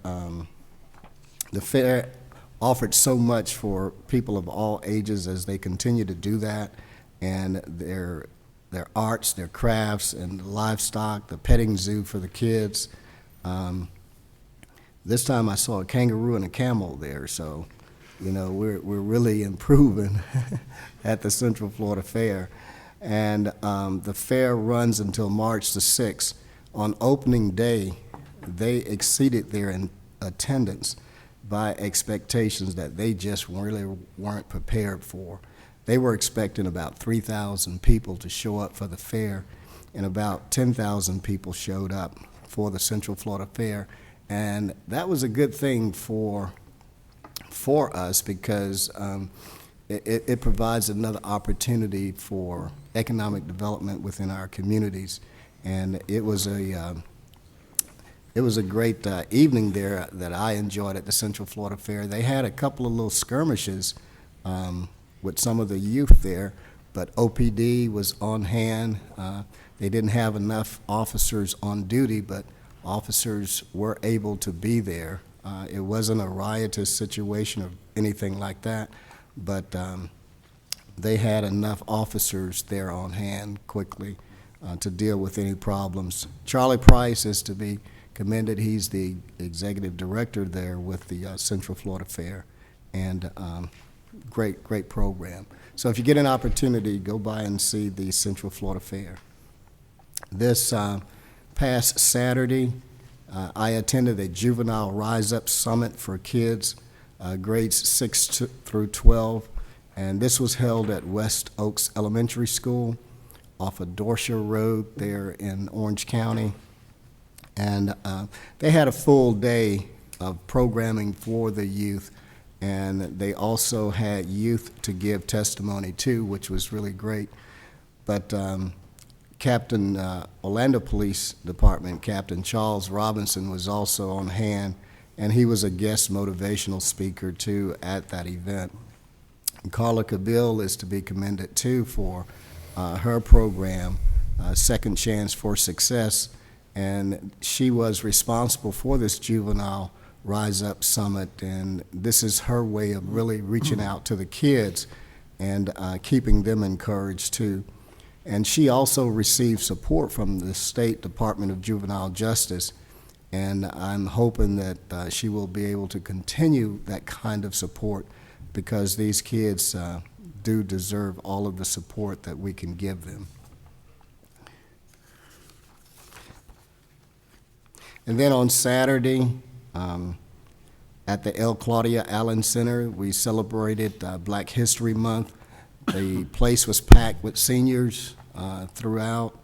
the fair offered so much for people of all ages as they continue to do that, and their arts, their crafts, and livestock, the petting zoo for the kids. This time I saw a kangaroo and a camel there, so you know we're really improving at the Central Florida Fair. And the fair runs until March the 6th. On opening day, they exceeded their attendance by expectations that they just really weren't prepared for. They were expecting about 3,000 people to show up for the fair, and about 10,000 people showed up for the Central Florida Fair. And that was a good thing for us because it provides another opportunity for economic development within our communities. And it was a great evening there that I enjoyed at the Central Florida Fair. They had a couple of little skirmishes with some of the youth there, but OPD was on hand. They didn't have enough officers on duty, but officers were able to be there. It wasn't a riotous situation or anything like that, but they had enough officers there on hand quickly to deal with any problems. Charlie Price is to be commended. He's the executive director there with the Central Florida Fair, and great program. So if you get an opportunity, go by and see the Central Florida Fair. This past Saturday, I attended a Juvenile Rise Up Summit for kids, grades 6 through 12, and this was held at West Oaks Elementary School off of Dorsia Road there in Orange County. And they had a full day of programming for the youth, and they also had youth to give testimony to, which was really great. But Captain Orlando Police Department, Captain Charles Robinson, was also on hand, and he was a guest motivational speaker too at that event. And Carla Cavill is to be commended too for her program, Second Chance for Success, and she was responsible for this Juvenile Rise Up Summit, and this is her way of really reaching out to the kids and keeping them encouraged too. And she also received support from the State Department of Juvenile Justice, and I'm hoping that she will be able to continue that kind of support, because these kids do deserve all of the support that we can give them. And then on Saturday, at the L. Claudia Allen Center, we celebrated Black History Month. The place was packed with seniors throughout.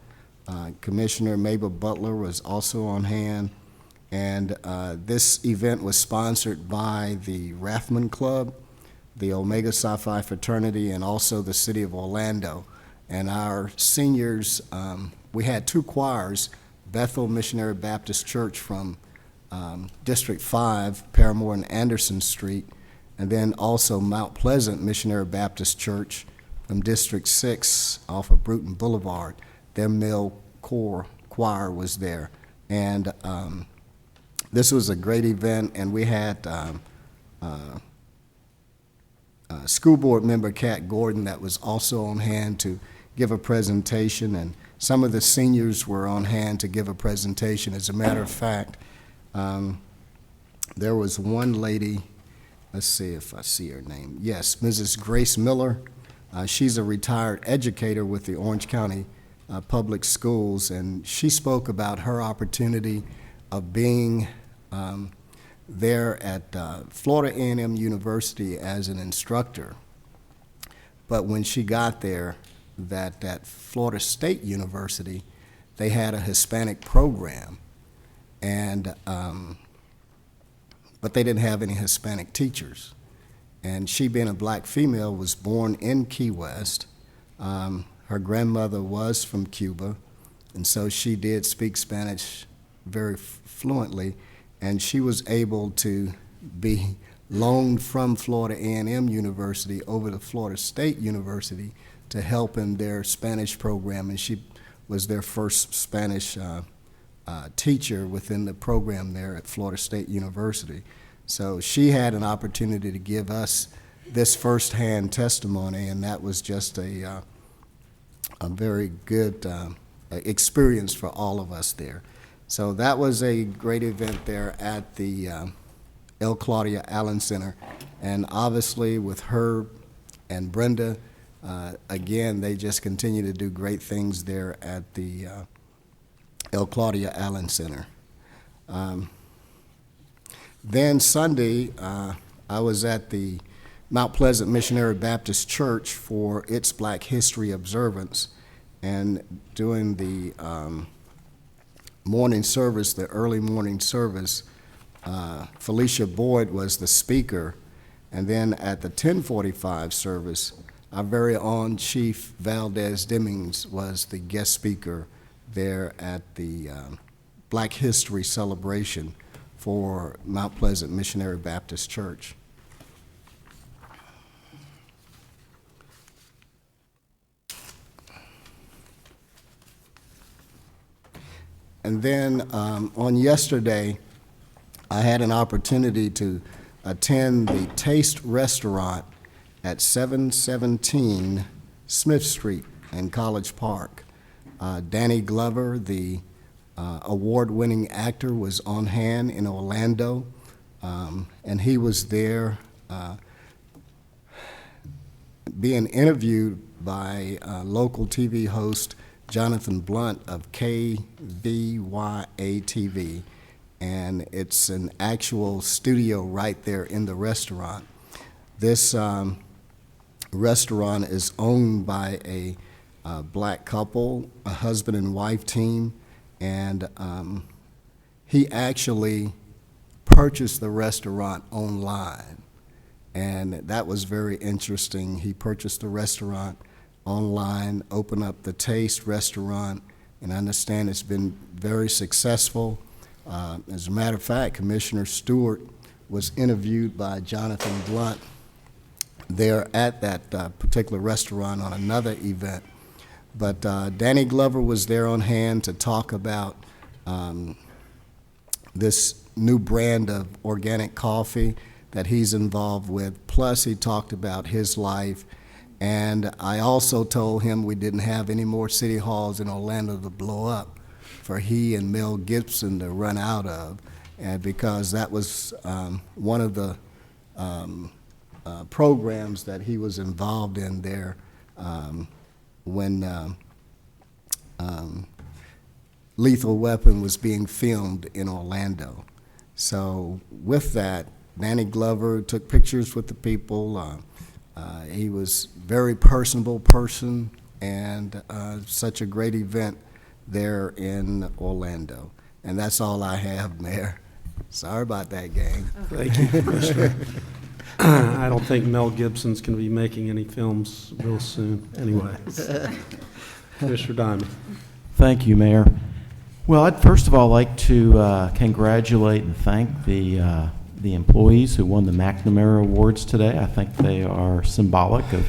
Commissioner Mabel Butler was also on hand. And this event was sponsored by the Rathman Club, the Omega Psi Phi fraternity, and also the City of Orlando. And our seniors, we had two choirs, Bethel Missionary Baptist Church from District 5, Paramore and Anderson Street, and then also Mount Pleasant Missionary Baptist Church from District 6 off of Bruton Boulevard. Their male choir was there. And this was a great event, and we had school board member Kat Gordon that was also on hand to give a presentation, and some of the seniors were on hand to give a presentation. As a matter of fact, there was one lady, let's see if I see her name. Yes, Mrs. Grace Miller. She's a retired educator with the Orange County Public Schools, and she spoke about her opportunity of being there at Florida A&M University as an instructor. But when she got there, that at Florida State University, they had a Hispanic program, and but they didn't have any Hispanic teachers. And she, being a black female, was born in Key West. Her grandmother was from Cuba, and so she did speak Spanish very fluently, and she was able to be loaned from Florida A&M University over to Florida State University to help in their Spanish program, and she was their first Spanish teacher within the program there at Florida State University. So she had an opportunity to give us this firsthand testimony, and that was just a very good experience for all of us there. So that was a great event there at the L. Claudia Allen Center, and obviously with Herb and Brenda, again, they just continue to do great things there at the L. Claudia Allen Center. Then Sunday, I was at the Mount Pleasant Missionary Baptist Church for its Black History observance, and during the morning service, the early morning service, Felicia Boyd was the speaker, and then at the 10:45 service, our very own Chief Valdez Demings was the guest speaker there at the Black History celebration for Mount Pleasant Missionary Baptist Church. And then on yesterday, I had an opportunity to attend the Taste Restaurant at 717 Smith Street in College Park. Danny Glover, the award-winning actor, was on hand in Orlando, and he was there being interviewed by local TV host Jonathan Blunt of KVYA-TV, and it's an actual studio right there in the restaurant. This restaurant is owned by a black couple, a husband and wife team, and he actually purchased the restaurant online, and that was very interesting. He purchased the restaurant online, opened up the Taste Restaurant, and I understand it's been very successful. As a matter of fact, Commissioner Stewart was interviewed by Jonathan Blunt there at that particular restaurant on another event. But Danny Glover was there on hand to talk about this new brand of organic coffee that he's involved with. Plus, he talked about his life And I also told him we didn't have any more city halls in Orlando to blow up for he and Mel Gibson to run out of, and because that was one of the programs that he was involved in there when Lethal Weapon was being filmed in Orlando. So with that, Danny Glover took pictures with the people. He was a very personable person, and such a great event there in Orlando. And that's all I have, Mayor. Sorry about that, gang. Thank you, Commissioner. I don't think Mel Gibson's going to be making any films real soon anyway. Commissioner Diamond. Thank you, Mayor. Well, I'd first of all like to congratulate and thank the employees who won the McNamara Awards today. I think they are symbolic of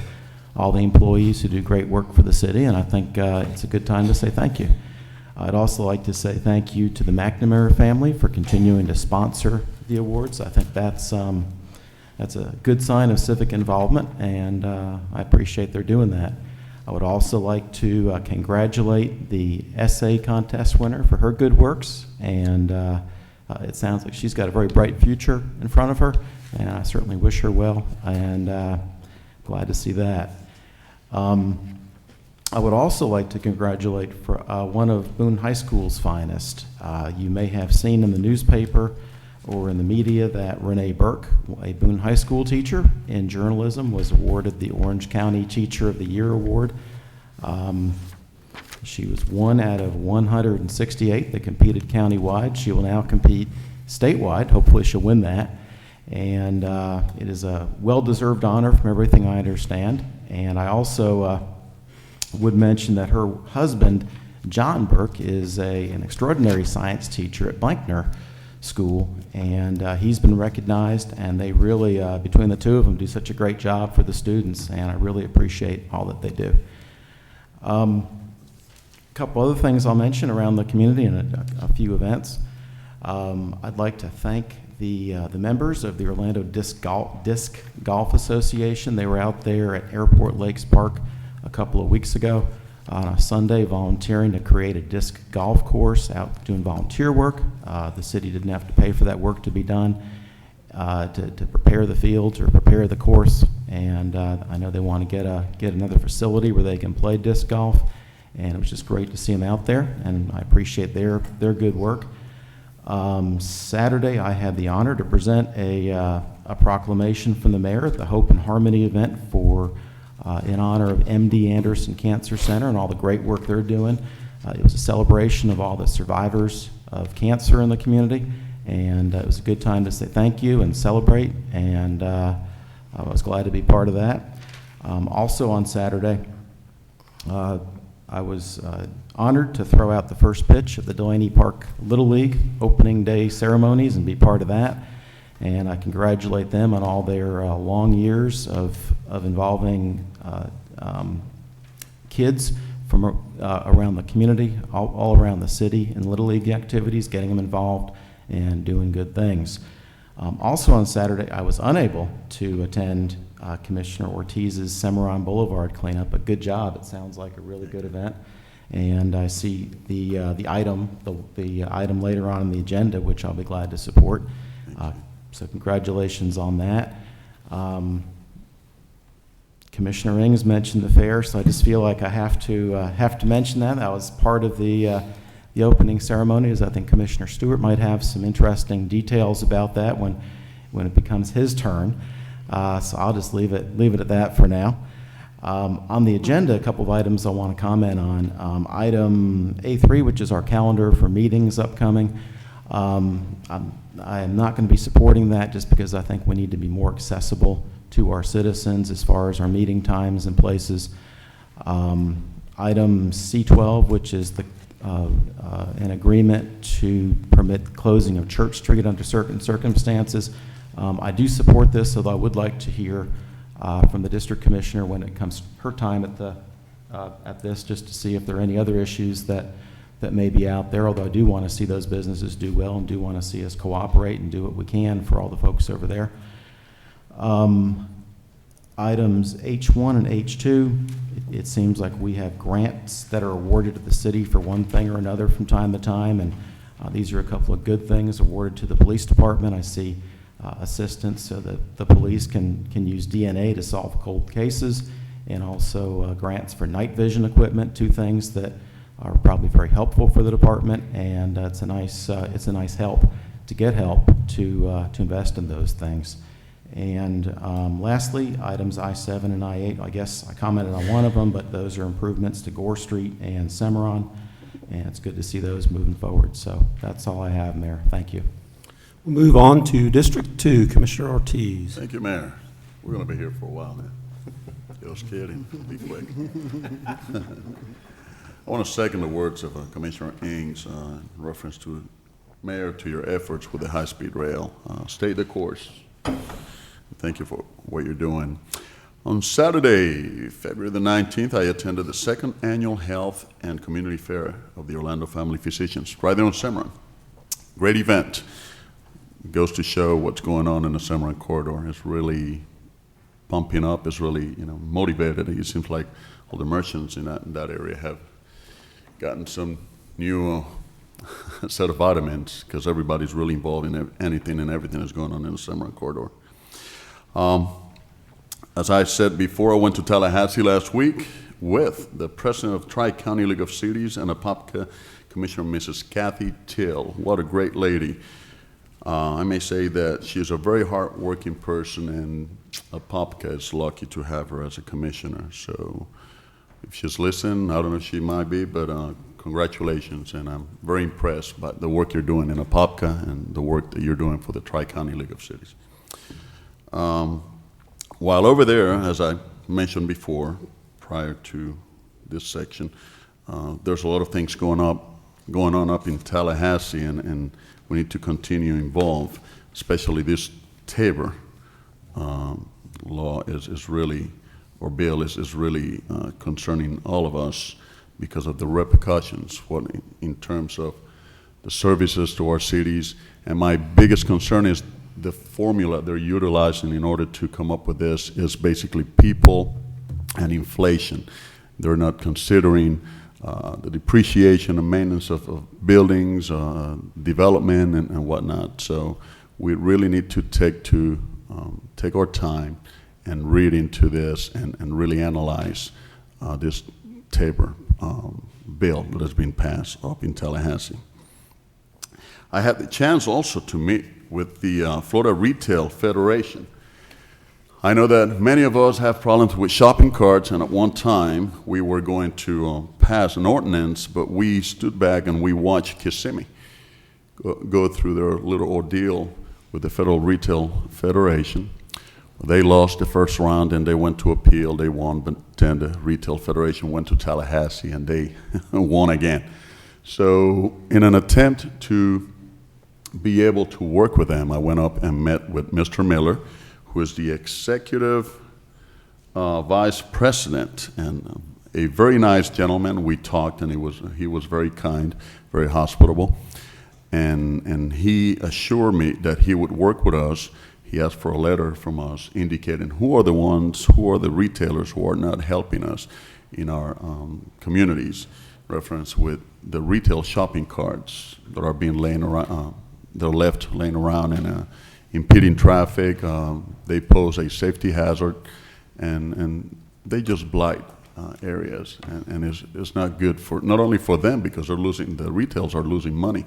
all the employees who do great work for the city, and I think it's a good time to say thank you. I'd also like to say thank you to the McNamara family for continuing to sponsor the awards. I think that's a good sign of civic involvement, and I appreciate their doing that. I would also like to congratulate the essay contest winner for her good works, and it sounds like she's got a very bright future in front of her, and I certainly wish her well, and glad to see that. I would also like to congratulate for one of Boone High School's finest. You may have seen in the newspaper or in the media that Renee Burke, a Boone High School teacher in journalism, was awarded the Orange County Teacher of the Year Award. She was one out of 168 that competed countywide. She will now compete statewide. Hopefully she'll win that. And it is a well-deserved honor from everything I understand. And I also would mention that her husband, John Burke, is an extraordinary science teacher at Blankner School, and he's been recognized, and they really, between the two of them, do such a great job for the students, and I really appreciate all that they do. A couple other things I'll mention around the community and a few events. I'd like to thank the members of the Orlando Disc Golf Association. They were out there at Airport Lakes Park a couple of weeks ago on a Sunday volunteering to create a disc golf course, out doing volunteer work. The city didn't have to pay for that work to be done to prepare the fields or prepare the course, and I know they want to get another facility where they can play disc golf, and it was just great to see them out there, and I appreciate their good work. Saturday I had the honor to present a proclamation from the mayor at the Hope and Harmony event for in honor of MD Anderson Cancer Center and all the great work they're doing. It was a celebration of all the survivors of cancer in the community, and it was a good time to say thank you and celebrate, and I was glad to be part of that. Also on Saturday, I was honored to throw out the first pitch at the Delaney Park Little League opening day ceremonies and be part of that. And I congratulate them on all their long years of involving kids from around the community, all around the city in Little League activities, getting them involved and doing good things. Also on Saturday, I was unable to attend Commissioner Ortiz's Cimarron Boulevard cleanup, but good job. It sounds like a really good event. And I see the item later on in the agenda, which I'll be glad to support. So congratulations on that. Commissioner Ings mentioned the fair, so I just feel like I have to mention that. That was part of the opening ceremonies. I think Commissioner Stewart might have some interesting details about that when it becomes his turn. So I'll just leave it at that for now. On the agenda, a couple of items I want to comment on. Item A3, which is our calendar for meetings upcoming. I am not going to be supporting that just because I think we need to be more accessible to our citizens as far as our meeting times and places. Item C12, which is an agreement to permit closing of Church Street under certain circumstances. I do support this, although I would like to hear from the district commissioner when it comes her time at this, just to see if there are any other issues that may be out there, although I do want to see those businesses do well and do want to see us cooperate and do what we can for all the folks over there. Items H1 and H2, it seems like we have grants that are awarded to the city for one thing or another from time to time, and these are a couple of good things awarded to the police department. I see assistance so that the police can use DNA to solve cold cases, and also grants for night vision equipment, two things that are probably very helpful for the department, and it's a nice help to get help to invest in those things. And lastly, items I-7 and I-8, I guess I commented on one of them, but those are improvements to Gore Street and Cimarron, and it's good to see those moving forward. So that's all I have, Mayor. Thank you. We'll move on to District 2, Commissioner Ortiz. Thank you, Mayor. We're going to be here for a while now. Just kidding. Be quick. I want to second the words of Commissioner Ings in reference to, Mayor, to your efforts with the high-speed rail. Stay the course. Thank you for what you're doing. On Saturday, February the 19th, I attended the second annual Health and Community Fair of the Orlando Family Physicians, right there on Cimarron. Great event. It goes to show what's going on in the Cimarron corridor. It's really pumping up. It's really, motivated. It seems like all the merchants in that area have gotten some new set of vitamins because everybody's really involved in anything and everything that's going on in the Cimarron corridor. As I said before, I went to Tallahassee last week with the president of Tri-County League of Cities and APOPCA Commissioner Mrs. Kathy Till. What a great lady. I may say that she's a very hard-working person, and APOPCA is lucky to have her as a commissioner. So if she's listening, I don't know if she might be, but congratulations, and I'm very impressed by the work you're doing in APOPCA and the work that you're doing for the Tri-County League of Cities. While over there, as I mentioned before, prior to this section, there's a lot of things going on up in Tallahassee, and we need to continue involved, especially this Tabor law is really, or bill is really concerning all of us because of the repercussions in terms of the services to our cities. And my biggest concern is the formula they're utilizing in order to come up with this is basically people and inflation. They're not considering the depreciation and maintenance of buildings, development, and whatnot. So we really need to take our time and read into this and really analyze this Tabor bill that has been passed up in Tallahassee. I had the chance also to meet with the Florida Retail Federation. I know that many of us have problems with shopping carts, and at one time we were going to pass an ordinance, but we stood back and we watched Kissimmee go through their little ordeal with the Federal Retail Federation. They lost the first round and they went to appeal. They won, but then the Retail Federation went to Tallahassee and they won again. So in an attempt to be able to work with them, I went up and met with Mr. Miller, who is the executive vice president, and a very nice gentleman. We talked, and he was very kind, very hospitable, and he assured me that he would work with us. He asked for a letter from us indicating who are the retailers who are not helping us in our communities, reference with the retail shopping carts that are being they're left laying around and impeding traffic. They pose a safety hazard, and they just blight areas, and it's not good for not only for them because the retailers are losing money,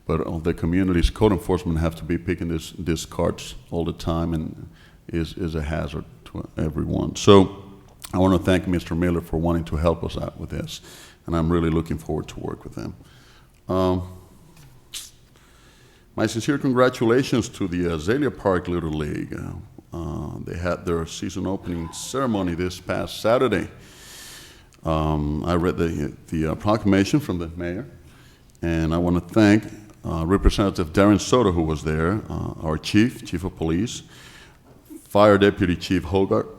but the community's code enforcement have to be picking these carts all the time, and is a hazard to everyone. So I want to thank Mr. Miller for wanting to help us out with this, and I'm really looking forward to work with him. My sincere congratulations to the Azalea Park Little League. They had their season opening ceremony this past Saturday. I read the proclamation from the mayor, and I want to thank Representative Darren Soto, who was there, our chief of police, Fire Deputy Chief Hogarth,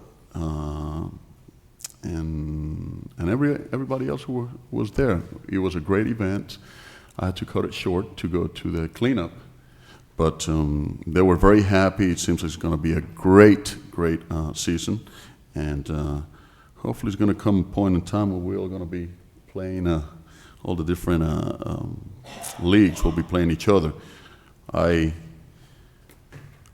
and everybody else who was there. It was a great event. I had to cut it short to go to the cleanup, but they were very happy. It seems like it's going to be a great great season, and hopefully it's going to come a point in time where we're all going to be playing all the different leagues will be playing each other. I'm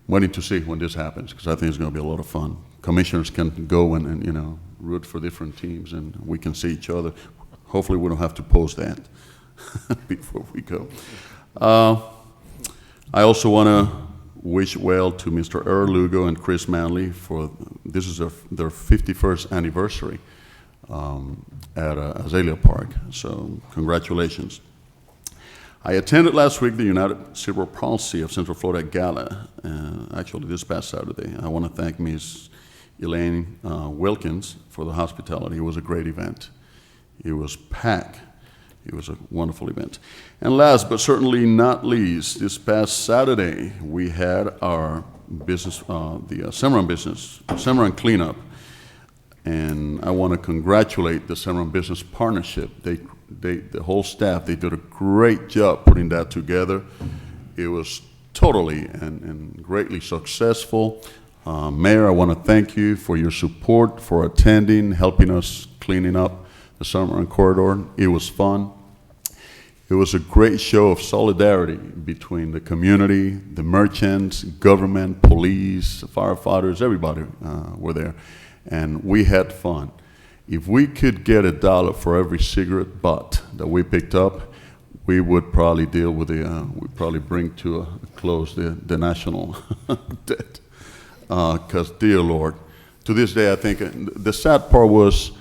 waiting to see when this happens, because I think it's going to be a lot of fun. Commissioners can go and you know, root for different teams, and we can see each other. Hopefully we don't have to post that before we go. I also want to wish well to Mr. Earl Lugo and Chris Manley for, this is their 51st anniversary at Azalea Park, so congratulations. I attended last week the United Cerebral Palsy of Central Florida Gala, actually this past Saturday. I want to thank Ms. Elaine Wilkins for the hospitality. It was a great event. It was packed. It was a wonderful event. And last but certainly not least, this past Saturday, we had our business, the Cimarron cleanup. And I want to congratulate the Cimarron Business Partnership. The whole staff, they did a great job putting that together. It was totally and greatly successful. Mayor, I want to thank you for your support, for attending, helping us cleaning up the Cimarron corridor. It was fun. It was a great show of solidarity between the community, the merchants, government, police, firefighters, everybody were there. And we had fun. If we could get $1 for every cigarette butt that we picked up, we would probably deal with we'd probably bring to a close the national debt. Because, dear Lord, to this day, I think the sad part was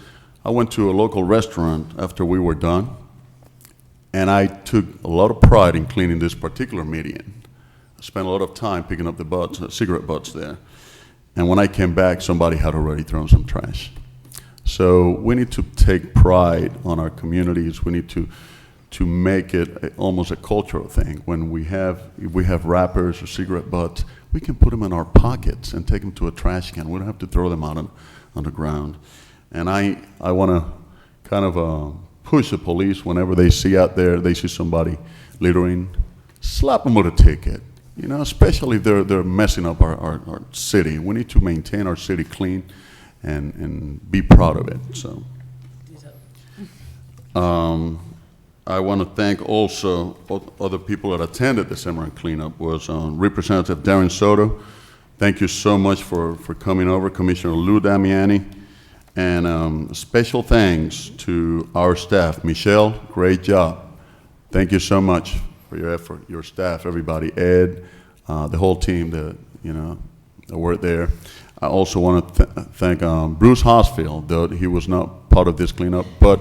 I went to a local restaurant after we were done, and I took a lot of pride in cleaning this particular median. I spent a lot of time picking up the butts, cigarette butts there. And when I came back, somebody had already thrown some trash. So we need to take pride on our communities. We need to make it almost a cultural thing. When if we have wrappers or cigarette butts, we can put them in our pockets and take them to a trash can. We don't have to throw them out on the ground. And I want to kind of push the police whenever they see out there, they see somebody littering, slap them with a ticket. You know, especially if they're messing up our city. We need to maintain our city clean and be proud of it. So, I want to thank also other people that attended the Cimarron cleanup. Was Representative Darren Soto. Thank you so much for coming over, Commissioner Lou Damiani, and special thanks to our staff. Michelle, great job. Thank you so much for your effort, your staff, everybody, Ed, the whole team that worked there. I also want to thank Bruce Hosfield, though he was not part of this cleanup, but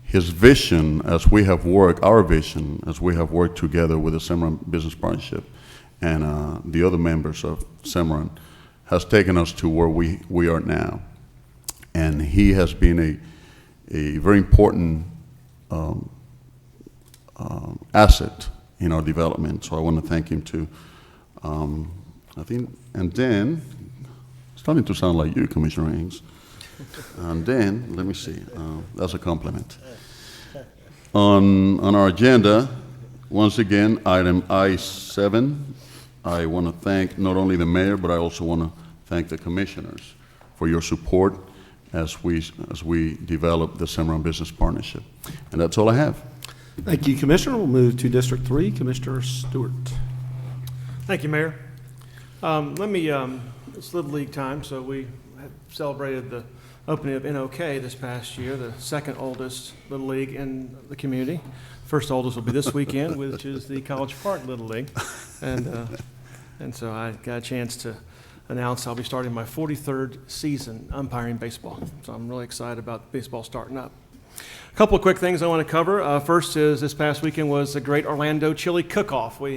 his vision as we have worked, our vision as we have worked together with the Cimarron Business Partnership and the other members of Cimarron has taken us to where we are now. And he has been a very important asset in our development, so I want to thank him too. I think, and then, starting to sound like you, Commissioner Haynes. And then, let me see, that's a compliment. On our agenda, once again, item I-7, I want to thank not only the mayor, but I also want to thank the commissioners for your support as we develop the Cimarron Business Partnership. And that's all I have. Thank you, Commissioner. We'll move to District 3. Commissioner Stewart. Thank you, Mayor. It's Little League time, so we have celebrated the opening of NOK this past year, the second oldest Little League in the community. First oldest will be this weekend, which is the College Park Little League. And so I got a chance to announce I'll be starting my 43rd season umpiring baseball. So I'm really excited about baseball starting up. A couple of quick things I want to cover. First is this past weekend was the Great Orlando Chili Cook-Off. We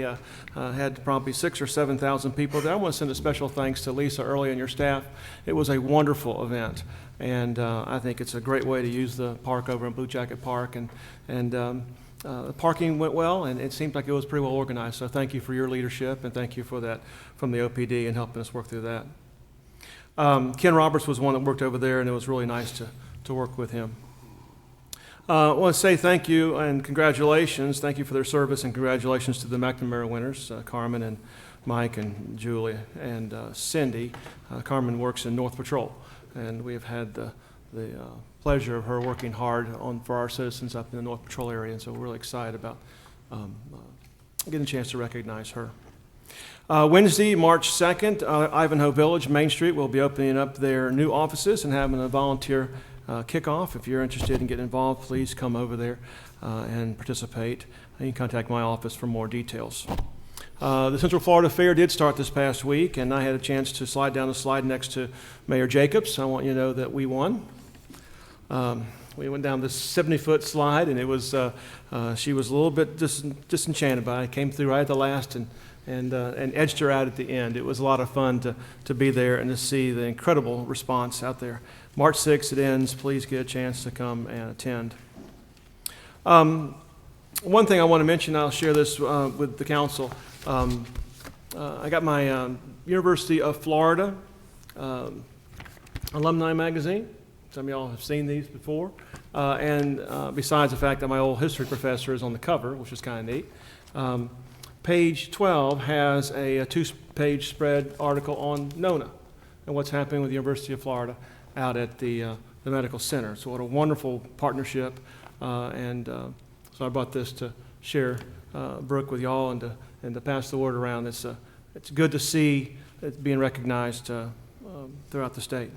had probably 6,000 or 7,000 people there. I want to send a special thanks to Lisa Early and your staff. It was a wonderful event, and I think it's a great way to use the park over in Blue Jacket Park. And the parking went well, and it seemed like it was pretty well organized. So thank you for your leadership, and thank you for that from the OPD and helping us work through that. Ken Roberts was one that worked over there, and it was really nice to work with him. I want to say thank you and congratulations. Thank you for their service, and congratulations to the McNamara winners, Carmen and Mike and Julia and Cindy. Carmen works in North Patrol, and we have had the pleasure of her working hard for our citizens up in the North Patrol area, and so we're really excited about getting a chance to recognize her. Wednesday, March 2nd, Ivanhoe Village, Main Street, will be opening up their new offices and having a volunteer kickoff. If you're interested in getting involved, please come over there and participate. You can contact my office for more details. The Central Florida Fair did start this past week, and I had a chance to slide down the slide next to Mayor Jacobs. I want you to know that we won. We went down this 70-foot slide, and it was she was a little bit disenchanted by it. I came through right at the last and edged her out at the end. It was a lot of fun to be there and to see the incredible response out there. March 6th it ends. Please get a chance to come and attend. One thing I want to mention, I'll share this with the council. I got my University of Florida alumni magazine. Some of y'all have seen these before. And besides the fact that my old history professor is on the cover, which is kind of neat, page 12 has a two-page spread article on Nona and what's happening with the University of Florida out at the medical center. So what a wonderful partnership. So I brought this to share Brooke with y'all and to pass the word around. It's good to see it being recognized throughout the state.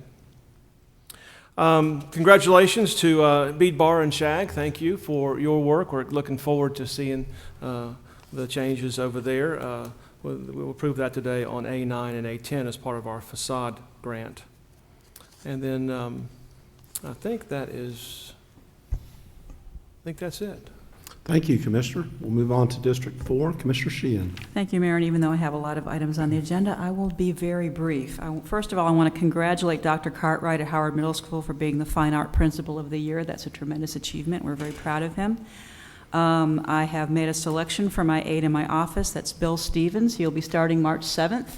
Congratulations to Bead Bar and Shag. Thank you for your work. We're looking forward to seeing the changes over there. We'll approve that today on A9 and A10 as part of our facade grant. And then I think that's it. Thank you, Commissioner. We'll move on to District 4. Commissioner Sheehan. Thank you, Mayor. And even though I have a lot of items on the agenda, I will be very brief. First of all, I want to congratulate Dr. Cartwright at Howard Middle School for being the Fine Art Principal of the Year. That's a tremendous achievement. We're very proud of him. I have made a selection for my aide in my office. That's Bill Stevens. He'll be starting March 7th.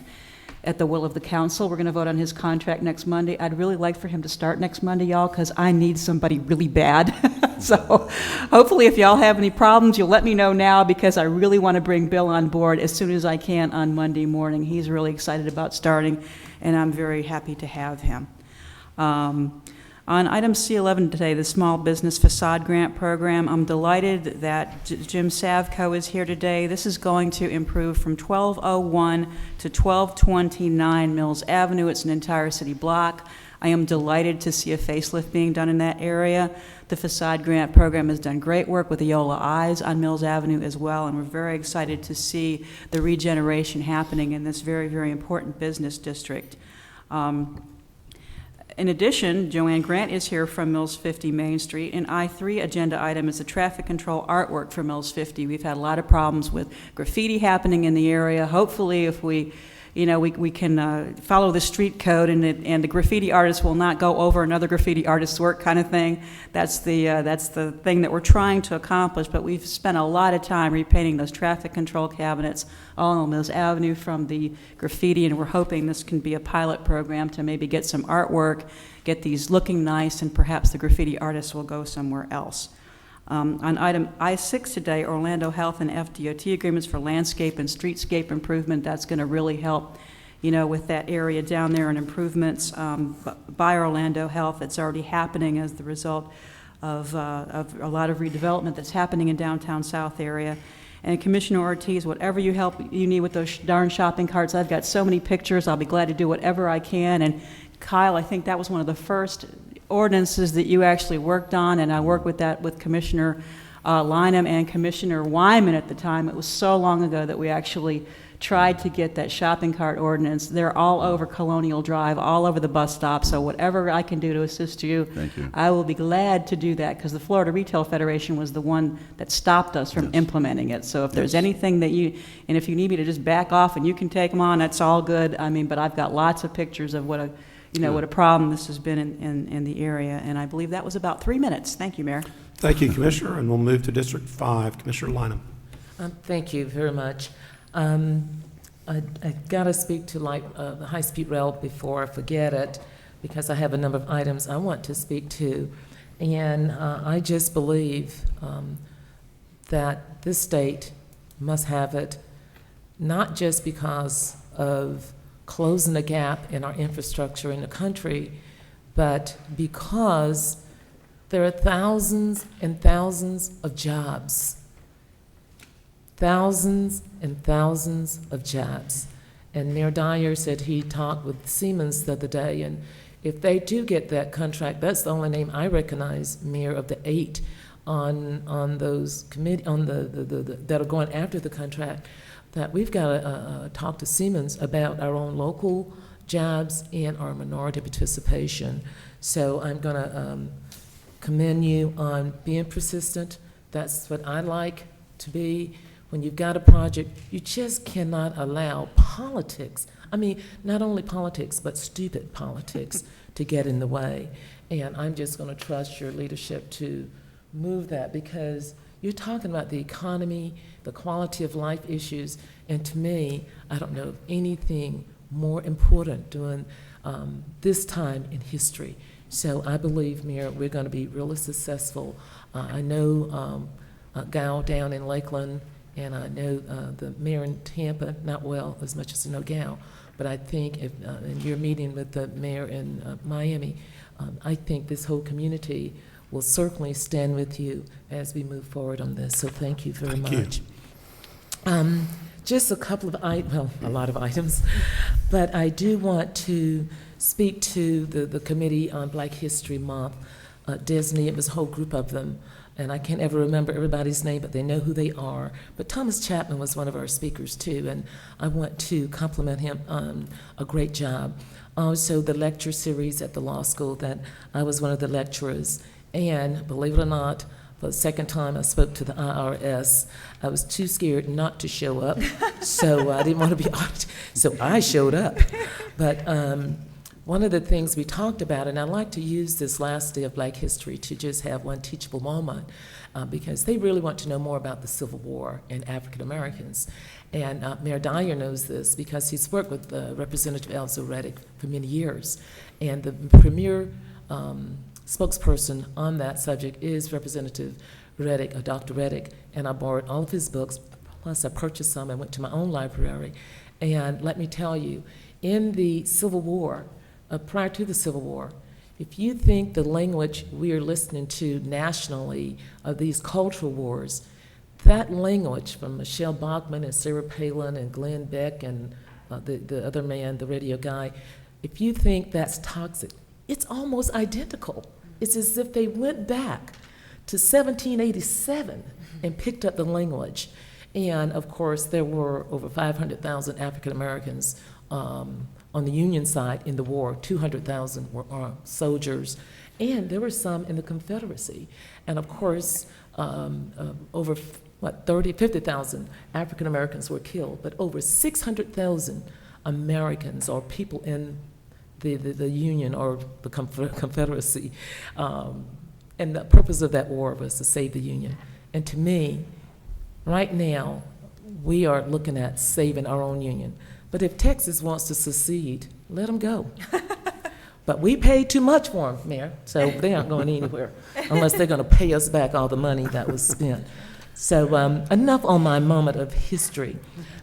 At the will of the council. We're going to vote on his contract next Monday. I'd really like for him to start next Monday, y'all, because I need somebody really bad. So hopefully if y'all have any problems, you'll let me know now, because I really want to bring Bill on board as soon as I can on Monday morning. He's really excited about starting, and I'm very happy to have him. On item C11 today, the Small Business Facade Grant Program, I'm delighted that Jim Savco is here today. This is going to improve from 1201 to 1229 Mills Avenue. It's an entire city block. I am delighted to see a facelift being done in that area. The Facade Grant Program has done great work with Aola Eyes on Mills Avenue as well, and we're very excited to see the regeneration happening in this very, very important business district. In addition, Joanne Grant is here from Mills 50 Main Street. An I3 agenda item is the traffic control artwork for Mills 50. We've had a lot of problems with graffiti happening in the area. Hopefully, if we can follow the street code and the graffiti artist will not go over another graffiti artist's work, kind of thing. That's the thing that we're trying to accomplish. But we've spent a lot of time repainting those traffic control cabinets all on Mills Avenue from the graffiti, and we're hoping this can be a pilot program to maybe get some artwork, get these looking nice, and perhaps the graffiti artists will go somewhere else. On item I6 today, Orlando Health and FDOT agreements for landscape and streetscape improvement. That's going to really help, with that area down there, and improvements by Orlando Health that's already happening as the result of a lot of redevelopment that's happening in downtown South area. And Commissioner Ortiz, whatever you need with those darn shopping carts, I've got so many pictures. I'll be glad to do whatever I can. And Kyle, I think that was one of the first ordinances that you actually worked on, and I worked with that with Commissioner Lynham and Commissioner Wyman at the time. It was so long ago that we actually tried to get that shopping cart ordinance. They're all over Colonial Drive, all over the bus stop, so whatever I can do to assist you, Thank you. I will be glad to do that, because the Florida Retail Federation was the one that stopped us from implementing it. So if there's anything that and if you need me to just back off and you can take them on, that's all good. But I've got lots of pictures of what a problem this has been in the area, and I believe that was about 3 minutes. Thank you, Mayor. Thank you, Commissioner, and we'll move to District 5. Commissioner Lynham. Thank you very much. I got to speak to the high-speed rail before I forget it, because I have a number of items I want to speak to. And I just believe that this state must have it, not just because of closing the gap in our infrastructure in the country, but because there are thousands and thousands of jobs. Thousands and thousands of jobs. And Mayor Dyer said he talked with Siemens the other day, and if they do get that contract, that's the only name I recognize, Mayor, of the 8 on those committee that are going after the contract, that we've got to talk to Siemens about our own local jobs and our minority participation. So I'm going to commend you on being persistent. That's what I like to be. When you've got a project, you just cannot allow politics, I mean, not only politics, but stupid politics to get in the way. And I'm just going to trust your leadership to move that, because you're talking about the economy, the quality of life issues, and to me, I don't know of anything more important during this time in history. So I believe, Mayor, we're going to be really successful. I know Gal down in Lakeland, and I know the mayor in Tampa, not well as much as I know Gal, but I think if in your meeting with the mayor in Miami, I think this whole community will certainly stand with you as we move forward on this. So thank you very much. Just a couple of a lot of items, but I do want to speak to the Committee on Black History Month. Disney, it was a whole group of them, and I can't ever remember everybody's name, but they know who they are. But Thomas Chapman was one of our speakers too, and I want to compliment him on a great job. Also, the lecture series at the law school that I was one of the lecturers, and believe it or not, for the second time I spoke to the IRS. I was too scared not to show up, so I didn't want to be out. So I showed up. But one of the things we talked about, and I like to use this last day of Black History to just have one teachable moment, because they really want to know more about the Civil War and African Americans. And Mayor Dyer knows this because he's worked with Representative Elza Reddick for many years. And the premier spokesperson on that subject is Representative Reddick, Dr. Reddick, and I borrowed all of his books, plus I purchased some and went to my own library. And let me tell you, in the Civil War, prior to the Civil War, if you think the language we are listening to nationally of these cultural wars, that language from Michelle Bachmann and Sarah Palin and Glenn Beck and the other man, the radio guy, if you think that's toxic, it's almost identical. It's as if they went back to 1787 and picked up the language. And of course, there were over 500,000 African Americans on the Union side in the war. 200,000 were armed soldiers, and there were some in the Confederacy. And of course, over 50,000 African Americans were killed, but over 600,000 Americans or people in the Union or the Confederacy. And the purpose of that war was to save the Union. And to me, right now, we are looking at saving our own Union. But if Texas wants to secede, let them go. But we paid too much for them, Mayor, so they aren't going anywhere unless they're going to pay us back all the money that was spent. So enough on my moment of history.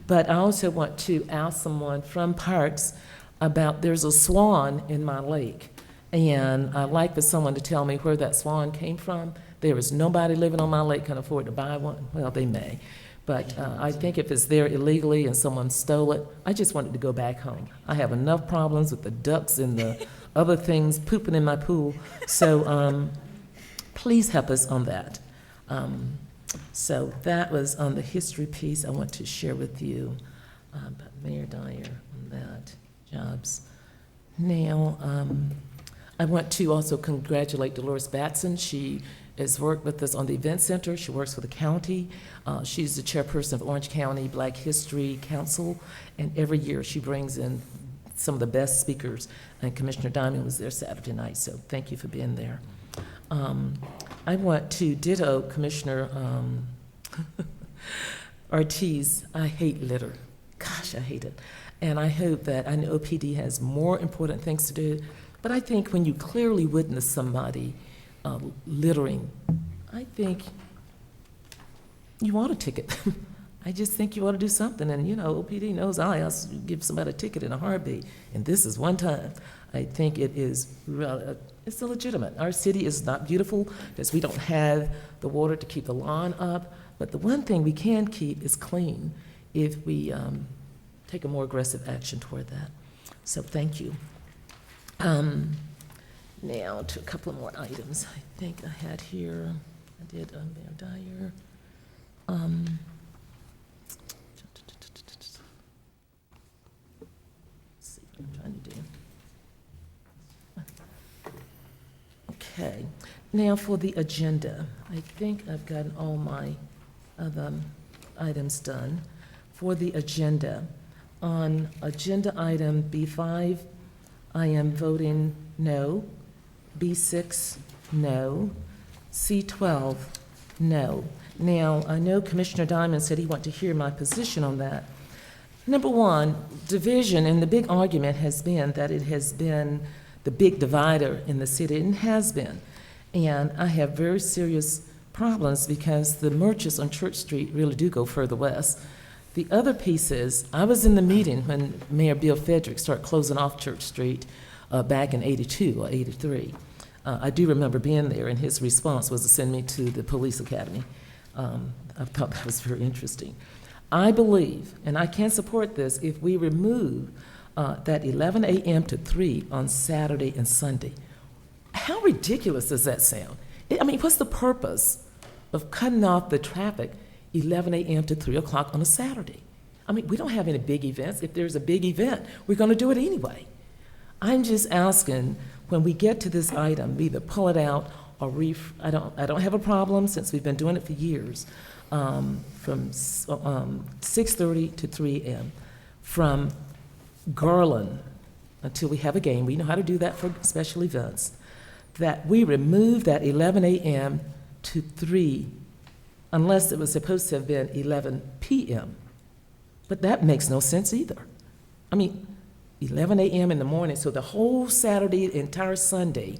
But I also want to ask someone from Parks about there's a swan in my lake. And I'd like for someone to tell me where that swan came from. There is nobody living on my lake can afford to buy one. Well, they may. But I think if it's there illegally and someone stole it, I just want it to go back home. I have enough problems with the ducks and the other things pooping in my pool. So please help us on that. So that was on the history piece I want to share with you about Mayor Dyer on that, jobs. Now, I want to also congratulate Dolores Batson. She has worked with us on the Event Center. She works for the county. She's the chairperson of Orange County Black History Council, and every year she brings in some of the best speakers, and Commissioner Diamond was there Saturday night, so thank you for being there. I want to ditto Commissioner Ortiz. I hate litter. Gosh, I hate it. And I hope that, I know OPD has more important things to do, but I think when you clearly witness somebody littering, I think you ought to ticket. I just think you ought to do something. And, you know, OPD knows I'll give somebody a ticket in a heartbeat. And this is one time. I think it is, it's illegitimate. Our city is not beautiful because we don't have the water to keep the lawn up. But the one thing we can keep is clean if we take a more aggressive action toward that. So thank you. Now to a couple of more items I think I had here. I did Mayor Dyer. Let's see what I'm trying to do. Okay, now for the agenda. I think I've gotten all my other items done. For the agenda, on agenda item B5, I am voting no. B6, no. C12, no. Now, I know Commissioner Diamond said he wanted to hear my position on that. Number one, division, and the big argument has been that it has been the big divider in the city, and has been. And I have very serious problems because the merchants on Church Street really do go further west. The other piece is, I was in the meeting when Mayor Bill Frederick started closing off Church Street back in '82 or '83. I do remember being there, and his response was to send me to the police academy. I thought that was very interesting. I believe, and I can support this, if we remove that 11 a.m. to 3 on Saturday and Sunday. How ridiculous does that sound? I mean, what's the purpose of cutting off the traffic 11 a.m. to 3 o'clock on a Saturday? I mean, we don't have any big events. If there's a big event, we're going to do it anyway. I'm just asking, when we get to this item, either pull it out or I don't have a problem, since we've been doing it for years, from 6:30 to 3 a.m. From Garland until we have a game. We know how to do that for special events. That we remove that 11 a.m. to 3, unless it was supposed to have been 11 p.m. But that makes no sense either. I mean, 11 a.m. in the morning, so the whole Saturday, entire Sunday,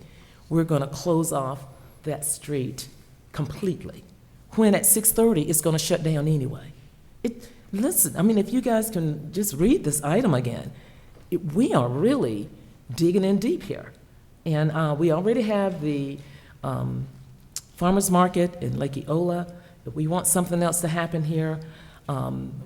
we're going to close off that street completely. When at 6:30, it's going to shut down anyway. Listen, I mean, if you guys can just read this item again, we are really digging in deep here. And we already have the farmers market in Lake Eola. If we want something else to happen here,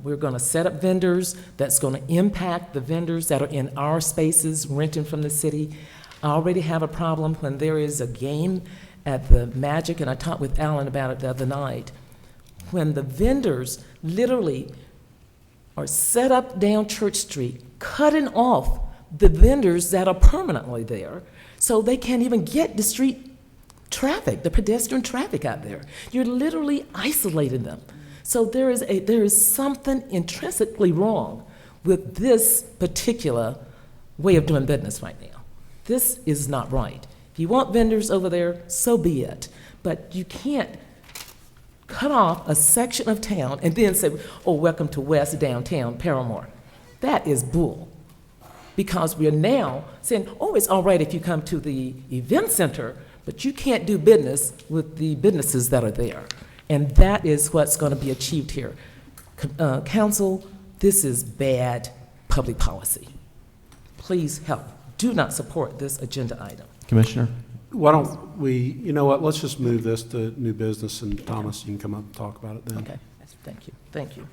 we're going to set up vendors that's going to impact the vendors that are in our spaces renting from the city. I already have a problem when there is a game at the Magic, and I talked with Alan about it the other night, when the vendors literally are set up down Church Street, cutting off the vendors that are permanently there, so they can't even get the street traffic, the pedestrian traffic out there. You're literally isolating them. So there is something intrinsically wrong with this particular way of doing business right now. This is not right. If you want vendors over there, so be it. But you can't cut off a section of town and then say, oh, welcome to West Downtown Paramore. That is bull. Because we are now saying, oh, it's all right if you come to the event center, but you can't do business with the businesses that are there. And that is what's going to be achieved here. Council, this is bad public policy. Please help. Do not support this agenda item. Commissioner? Why don't we, you know what, let's just move this to new business, and Thomas, you can come up and talk about it then. Okay, thank you, thank you.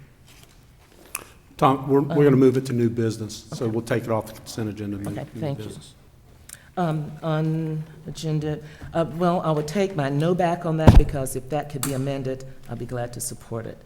Tom, we're going to move it to new business, so we'll take it off the consent agenda and move Okay, to new thank business. On agenda, well, I would take my no back on that, because if that could be amended, I'd be glad to support it.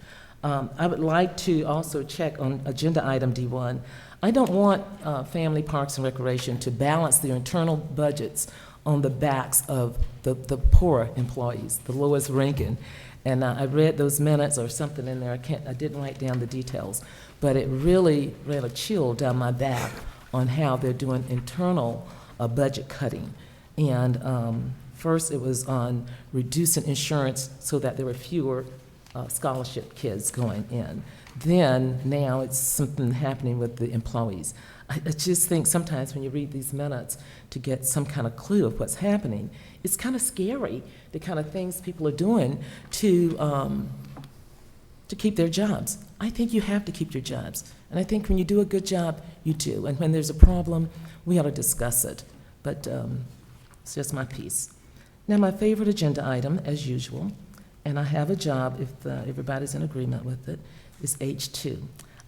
I would like to also check on agenda item D1. I don't want Family Parks and Recreation to balance their internal budgets on the backs of the poor employees, the lowest ranking. And I read those minutes or something in there. I didn't write down the details, but it really ran a chill down my back on how they're doing internal budget cutting. And first it was on reducing insurance so that there were fewer scholarship kids going in. then now it's something happening with the employees. I just think sometimes when you read these minutes to get some kind of clue of what's happening, it's kind of scary, the kind of things people are doing to keep their jobs. I think you have to keep your jobs. And I think when you do a good job, you do. And when there's a problem, we ought to discuss it. But it's just my piece. Now, my favorite agenda item, as usual, and I have a job if everybody's in agreement with it, is H2.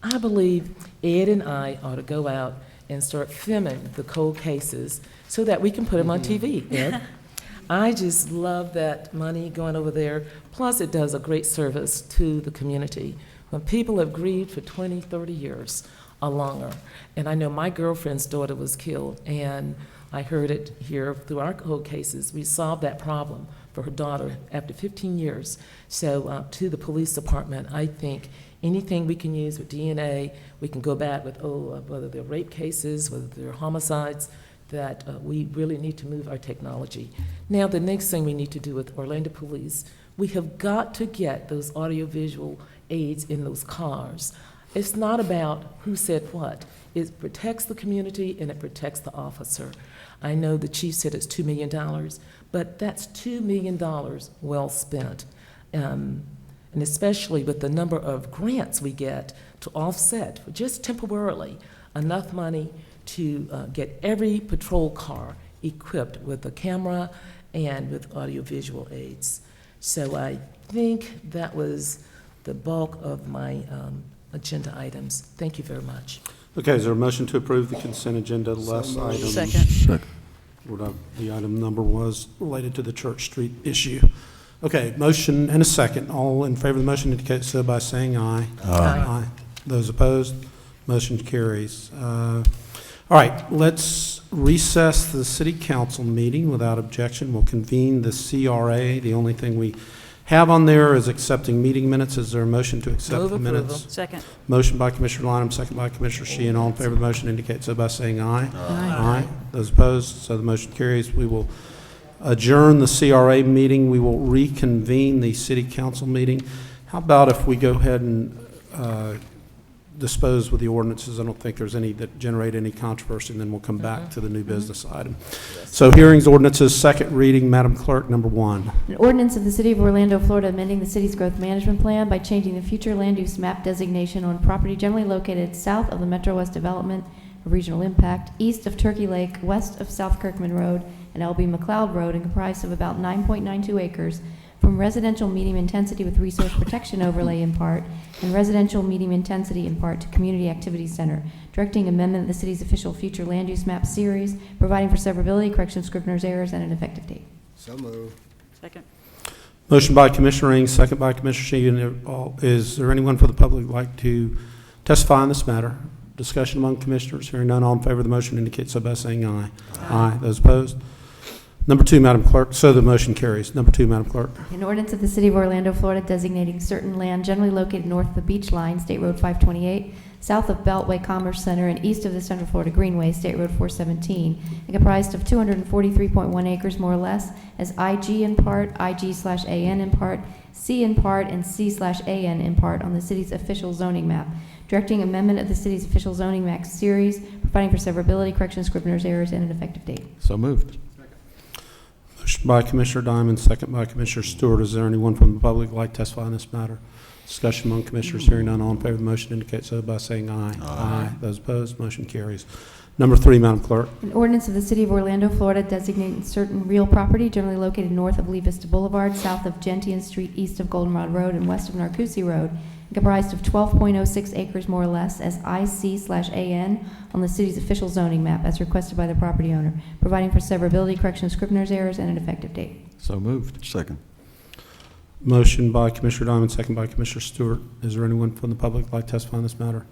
I believe Ed and I ought to go out and start filming the cold cases so that we can put them on TV, Ed. I just love that money going over there. Plus, it does a great service to the community. When people have grieved for 20, 30 years or longer, and I know my girlfriend's daughter was killed, and I heard it here through our cold cases. We solved that problem for her daughter after 15 years. So to the police department, I think anything we can use with DNA, we can go back with, whether they're rape cases, whether they're homicides, that we really need to move our technology. Now, the next thing we need to do with Orlando Police, we have got to get those audiovisual aids in those cars. It's not about who said what. It protects the community and it protects the officer. I know the chief said it's $2 million, but that's $2 million well spent. And especially with the number of grants we get to offset, just temporarily, enough money to get every patrol car equipped with a camera and with audiovisual aids. So I think that was the bulk of my agenda items. Thank you very much. Okay, is there a motion to approve the consent agenda less items? Second. What the item number was related to the Church Street issue. Okay, motion and a second. All in favor of the motion indicate so by saying aye. Aye. Those opposed, motion carries. All right, let's recess the city council meeting without objection. We'll convene the CRA. The only thing we have on there is accepting meeting minutes. Is there a motion to accept the minutes? Second. Motion by Commissioner Lineham, second by Commissioner Sheehan. All in favor of the motion indicate so by saying aye. Aye. Those opposed, so the motion carries. We will adjourn the CRA meeting. We will reconvene the city council meeting. How about if we go ahead and dispose with the ordinances? I don't think there's any that generate any controversy, and then we'll come back to the new business item. So hearings, ordinances, second reading. Madam Clerk, number 1. An ordinance of the City of Orlando, Florida, amending the city's growth management plan by changing the future land use map designation on property generally located south of the Metro West Development of Regional Impact, east of Turkey Lake, west of South Kirkman Road and L.B. McLeod Road, and comprised of about 9.92 acres, from residential medium intensity with resource protection overlay in part, and residential medium intensity in part to community activity center, directing amendment of the city's official future land use map series, providing for severability, correction of scrivener's errors, and an effective date. So moved. Second. Motion by Commissioner Ing, second by Commissioner Sheehan. Is there anyone for the public who'd like to testify on this matter? Discussion among commissioners. Hearing none, all in favor of the motion indicate so by saying aye. Aye. Those opposed? Number 2, Madam Clerk. So the motion carries. Number 2, Madam Clerk. An ordinance of the City of Orlando, Florida, designating certain land generally located north of the beach line, State Road 528, south of Beltway Commerce Center, and east of the Central Florida Greenway, State Road 417, and comprised of 243.1 acres, more or less, as IG in part, IG/AN in part, C in part, and C/AN in part on the city's official zoning map, directing amendment of the city's official zoning map series, providing for severability, correction of scrivener's errors, and an effective date. So moved. Motion by Commissioner Diamond, second by Commissioner Stewart. Is there anyone from the public who'd like to testify on this matter? Discussion among commissioners. Hearing none, all in favor of the motion indicate so by saying aye. Aye. Those opposed, motion carries. Number 3, Madam Clerk. An ordinance of the City of Orlando, Florida, designating certain real property generally located north of Lee Vista Boulevard, south of Gentian Street, east of Goldenrod Road, and west of Narcoossee Road, and comprised of 12.06 acres, more or less, as IC/AN on the city's official zoning map, as requested by the property owner, providing for severability, correction of scrivener's errors, and an effective date. So moved. Second. Motion by Commissioner Diamond, second by Commissioner Stewart. Is there anyone from the public who'd like to testify on this matter?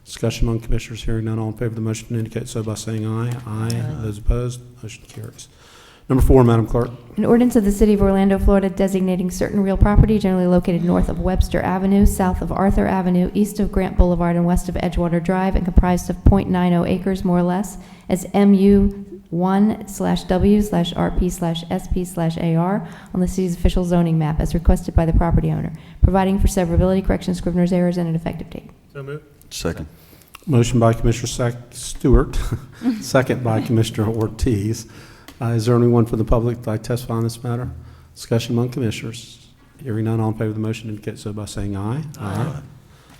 Discussion among commissioners. Hearing none, all in favor of the motion indicate so by saying aye. Aye. Those opposed, motion carries. Number 4, Madam Clerk. An ordinance of the City of Orlando, Florida, designating certain real property generally located north of Webster Avenue, south of Arthur Avenue, east of Grant Boulevard, and west of Edgewater Drive, and comprised of .90 acres, more or less, as MU 1/W/RP/SP/AR on the city's official zoning map as requested by the property owner, providing for severability, correction, scrivener's errors, and an effective date. So moved. Second. Motion by Commissioner Stewart, second by Commissioner Ortiz. Is there anyone from the public that would like to testify on this matter? Discussion among commissioners. Hearing none, all in favor of the motion indicate so by saying aye. Aye.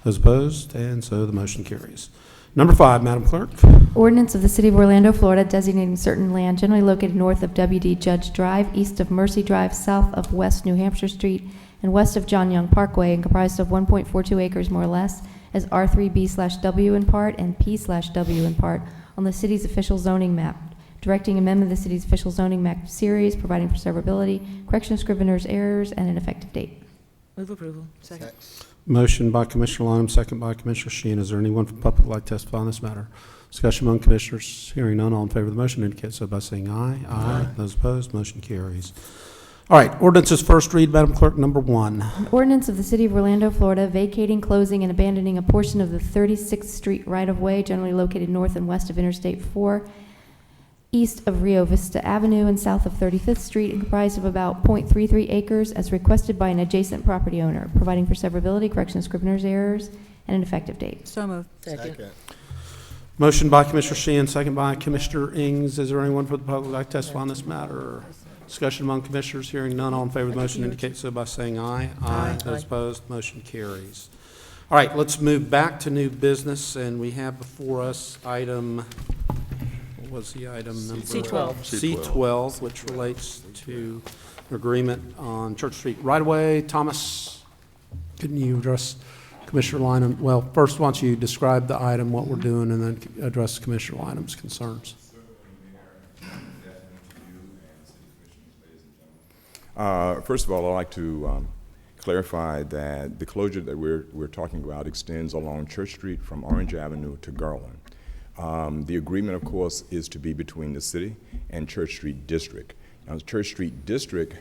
Those opposed, and so the motion carries. Number 5, Madam Clerk. Ordinance of the City of Orlando, Florida, designating certain land generally located north of W.D. Judge Drive, east of Mercy Drive, south of West New Hampshire Street, and west of John Young Parkway, and comprised of 1.42 acres more or less, as R3B/W in part and P/W in part on the city's official zoning map, directing amendment of the city's official zoning map series, providing for severability, correction of scrivener's errors, and an effective date. Move approval. Second. Motion by Commissioner Lineham, second by Commissioner Sheehan. Is there anyone from the public who would like to testify on this matter? Discussion among commissioners. Hearing none, all in favor of the motion indicate so by saying aye. Aye. Those opposed, motion carries. All right, ordinance's first read, Madam Clerk, number 1. An ordinance of the City of Orlando, Florida, vacating, closing, and abandoning a portion of the 36th Street right-of-way generally located north and west of Interstate 4, east of Rio Vista Avenue and south of 35th Street, and comprised of about .33 acres as requested by an adjacent property owner, providing for severability, correction of scrivener's errors, and an effective date. So moved. Second. Motion by Commissioner Sheehan, second by Commissioner Ings. Is there anyone from the public who would like to testify on this matter? Discussion among commissioners. Hearing none, all in favor of the motion indicate so by saying aye. Aye. Those opposed, motion carries. All right, let's move back to new business, and we have before us item, what was the item number? C12. C12, which relates to an agreement on Church Street right-of-way. Thomas, can you address Commissioner Lineham? Well, first, why don't you describe the item, what we're doing, and then address Commissioner Lineham's concerns. First of all, I'd like to clarify that the closure that we're talking about extends along Church Street from Orange Avenue to Garland. The agreement, of course, is to be between the city and Church Street District. Now, the Church Street District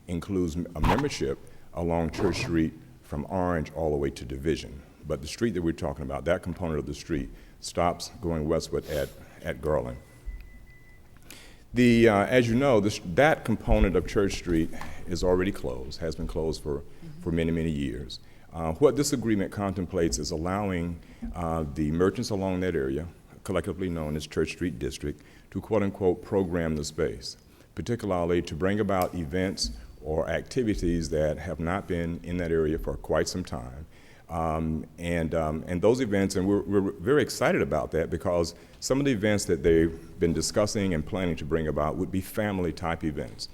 includes a membership along Church Street from Orange all the way to Division. But the street that we're talking about, that component of the street, stops going westward at Garland. As you know, that component of Church Street is already closed, has been closed for many, many years. What this agreement contemplates is allowing the merchants along that area, collectively known as Church Street District, to quote-unquote program the space, particularly to bring about events or activities that have not been in that area for quite some time. And those events, and we're very excited about that because some of the events that they've been discussing and planning to bring about would be family-type events.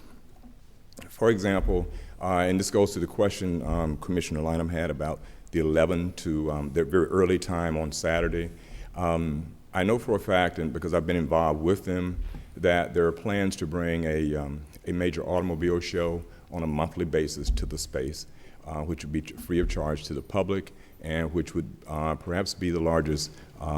For example, and this goes to the question Commissioner Lineham had about the 11 to their very early time on Saturday. I know for a fact, and because I've been involved with them, that there are plans to bring a major automobile show on a monthly basis to the space, which would be free of charge to the public, and which would perhaps be the largest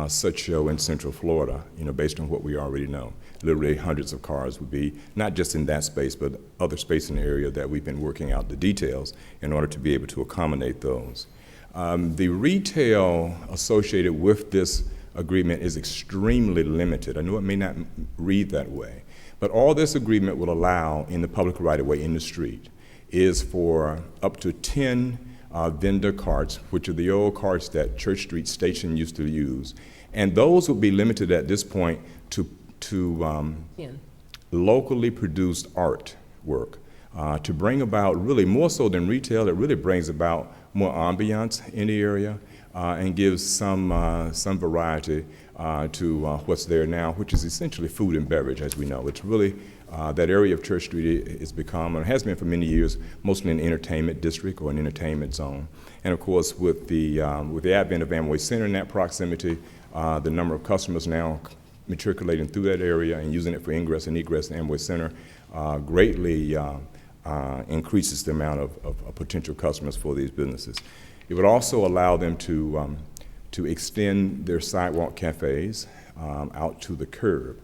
such show in Central Florida, based on what we already know. Literally hundreds of cars would be, not just in that space, but other space in the area that we've been working out the details in order to be able to accommodate those. The retail associated with this agreement is extremely limited. I know it may not read that way, but all this agreement will allow in the public right-of-way in the street is for up to 10 vendor carts, which are the old carts that Church Street Station used to use. And those will be limited at this point to locally produced artwork to bring about, really more so than retail, it really brings about more ambiance in the area and gives some variety to what's there now, which is essentially food and beverage, as we know. It's really that area of Church Street is become, and has been for many years, mostly an entertainment district or an entertainment zone. And of course, with the advent of Amway Center in that proximity, the number of customers now matriculating through that area and using it for ingress and egress in Amway Center greatly increases the amount of potential customers for these businesses. It would also allow them to extend their sidewalk cafes out to the curb.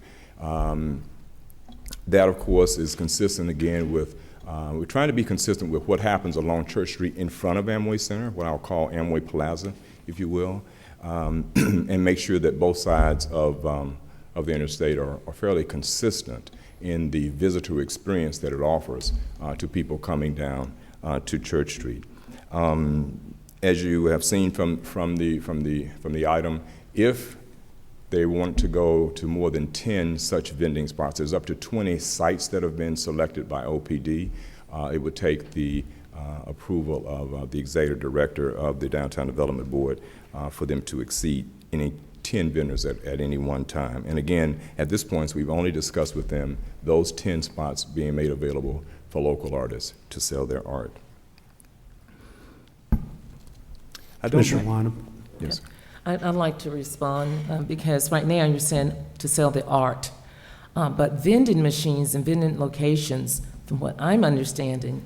That, of course, is consistent, again, with, we're trying to be consistent with what happens along Church Street in front of Amway Center, what I'll call Amway Plaza, if you will, and make sure that both sides of of the interstate are fairly consistent in the visitor experience that it offers to people coming down to Church Street. As you have seen from the item, if they want to go to more than 10 such vending spots, there's up to 20 sites that have been selected by OPD. It would take the approval of the executive director of the Downtown Development Board for them to exceed any 10 vendors at any one time. And again, at this point, we've only discussed with them those 10 spots being made available for local artists to sell their art. Commissioner Lynham. Yes. I'd like to respond because right now you're saying to sell the art. But vending machines and vending locations, from what I'm understanding,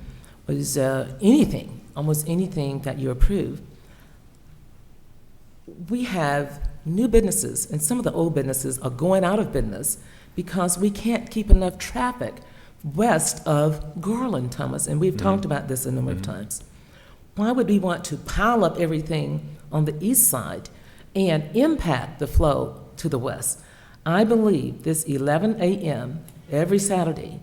was anything, almost anything that you approve. We have new businesses, and some of the old businesses are going out of business because we can't keep enough traffic west of Garland, Thomas, and we've talked about this a number of times. Why would we want to pile up everything on the east side and impact the flow to the west? I believe this 11 a.m. every Saturday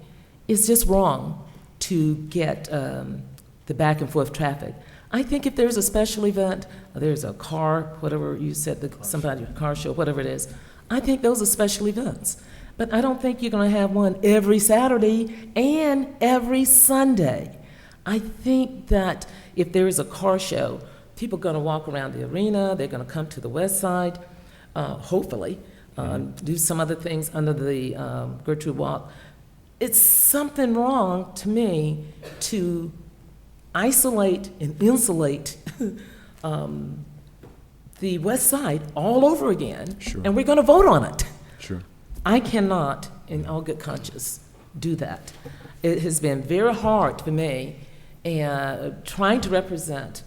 is just wrong to get the back and forth traffic. I think if there's a special event, there's a car, whatever you said, somebody, car show, whatever it is, I think those are special events. But I don't think you're going to have one every Saturday and every Sunday. I think that if there is a car show, people are going to walk around the arena, they're going to come to the west side, hopefully, do some other things under the Gertrude Walk. It's something wrong to me to isolate and insulate the west side all over again, and we're going to vote on it. Sure. I cannot, in all good conscience, do that. It has been very hard for me trying to represent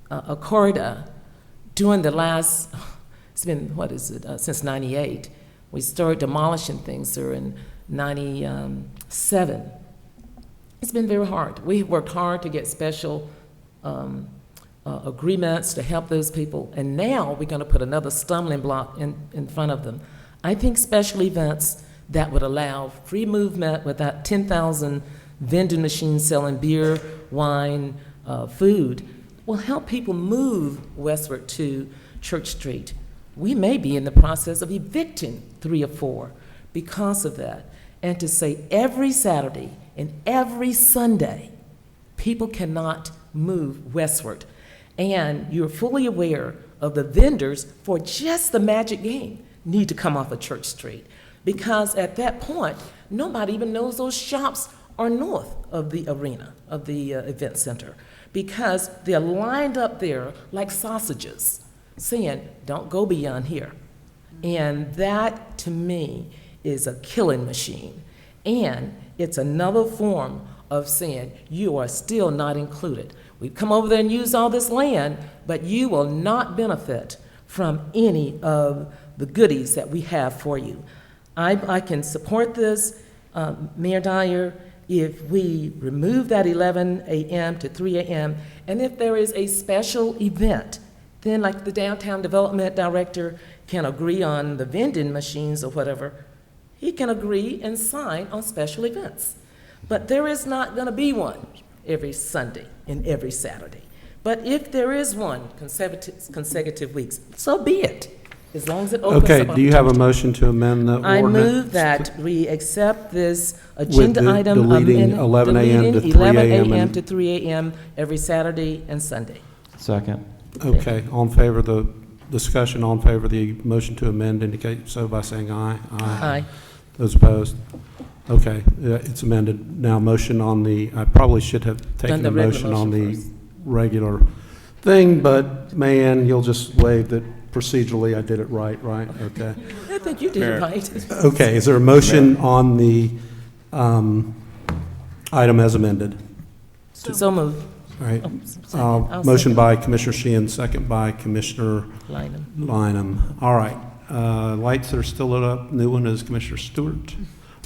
a corridor during the last, it's been, what is it, since 98. We started demolishing things there in 97. It's been very hard. We worked hard to get special agreements to help those people, and now we're going to put another stumbling block in front of them. I think special events that would allow free movement without 10,000 vending machines selling beer, wine, food will help people move westward to Church Street. We may be in the process of evicting 3 or 4 because of that. And to say every Saturday and every Sunday, people cannot move westward. And you're fully aware of the vendors for just the Magic game need to come off of Church Street. Because at that point, nobody even knows those shops are north of the arena, of the event center. Because they're lined up there like sausages, saying, don't go beyond here. And that, to me, is a killing machine. And it's another form of saying, you are still not included. We've come over there and used all this land, but you will not benefit from any of the goodies that we have for you. I can support this, Mayor Dyer, if we remove that 11 a.m. to 3 a.m., and if there is a special event, then like the Downtown Development Director can agree on the vending machines or whatever, he can agree and sign on special events. But there is not going to be one every Sunday and every Saturday. But if there is one consecutive weeks, so be it, as long as it opens up. Okay, do you have a motion to amend the ordinance? I move that we accept this agenda item deleting 11 a.m. to 3 a.m. 11 a.m. to 3 a.m. every Saturday and Sunday. Second. Okay, all in favor of the discussion, all in favor of the motion to amend, indicate so by saying aye. Aye. Those opposed? Okay, it's amended. Now, motion on the, I probably should have taken the motion on the regular thing, but man, you'll just wave that procedurally I did it right? Okay. I think you did it right. Okay, is there a motion on the item as amended? So moved. All right. I'll Motion second. by Commissioner Sheehan, second by Commissioner Lynham. All right. Lights that are still lit up. New one is Commissioner Stewart.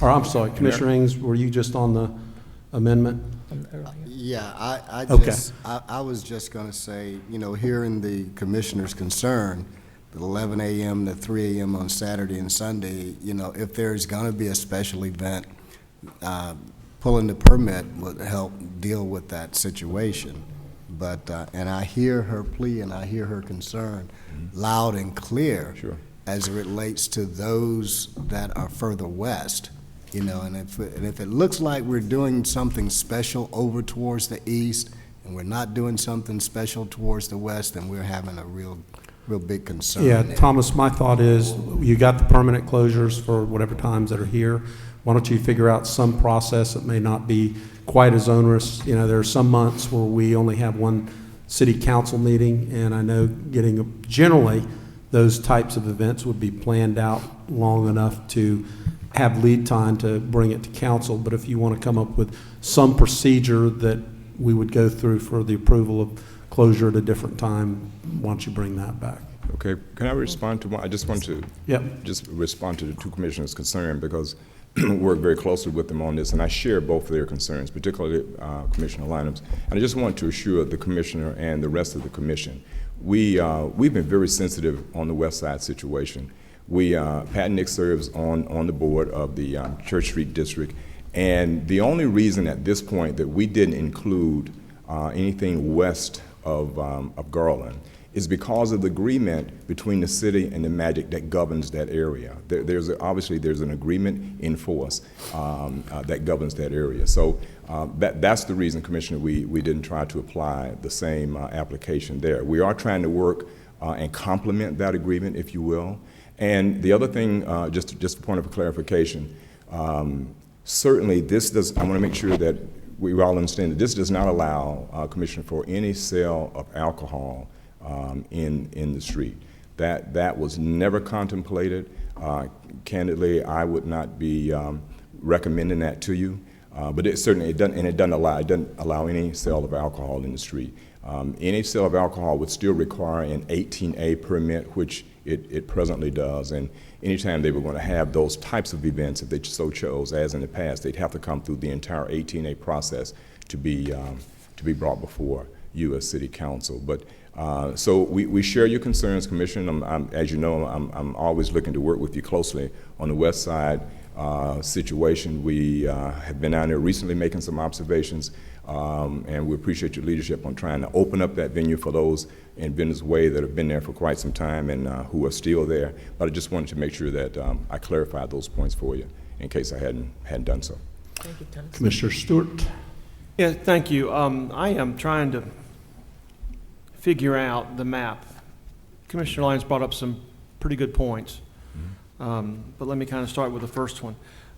Or I'm sorry, Commissioner Ings, were you just on the amendment? Yeah, I Okay. was just going to say, you know, hearing the commissioner's concern 11 a.m. to 3 a.m. on Saturday and Sunday, you know, if there's going to be a special event, pulling the permit would help deal with that situation. But, and I hear her plea and I hear her concern loud and clear. Sure. As it relates to those that are further west, you know, and if it looks like we're doing something special over towards the east and we're not doing something special towards the west, then we're having a real big concern. Yeah, there. Thomas, my thought is, you got the permanent closures for whatever times that are here. Why don't you figure out some process that may not be quite as onerous? You know, there are some months where we only have one city council meeting, and I know generally those types of events would be planned out long enough to have lead time to bring it to council. But if you want to come up with some procedure that we would go through for the approval of closure at a different time, why don't you bring that back? Okay, can I respond to one? I just want to just respond to the two commissioners' concern, because I work very closely with them on this, and I share both of their concerns, particularly Commissioner Linehams. And I just want to assure the commissioner and the rest of the commission, we've been very sensitive on the West Side situation. Pat Nick serves on the board of the Church Street District, and the only reason at this point that we didn't include anything west of Garland is because of the agreement between the city and the MAGIC that governs that area. Obviously there's an agreement in force that governs that area. So that's the reason, Commissioner, we didn't try to apply the same application there. We are trying to work and complement that agreement, if you will. And the other thing, just a point of clarification, certainly I want to make sure that we all understand that this does not allow, Commissioner, for any sale of alcohol in the street. That was never contemplated. Candidly, I would not be recommending that to you, but it doesn't allow any sale of alcohol in the street. Any sale of alcohol would still require an 18A permit, which it presently does, and anytime they were going to have those types of events, if they so chose, as in the past, they'd have to come through the entire 18A process to be brought before you as City Council. But so we share your concerns, Commissioner. As you know, I'm always looking to work with you closely on the West Side situation. We have been down there recently making some observations, and we appreciate your leadership on trying to open up that venue for those in Venice Way that have been there for quite some time and who are still there. But I just wanted to make sure that I clarified those points for you in case I hadn't done so. Thank you, Thomas. Commissioner Stewart. Yeah, thank you. I am trying to figure out the map. Commissioner Lyons brought up some pretty good points, but let me kind of start with the first one.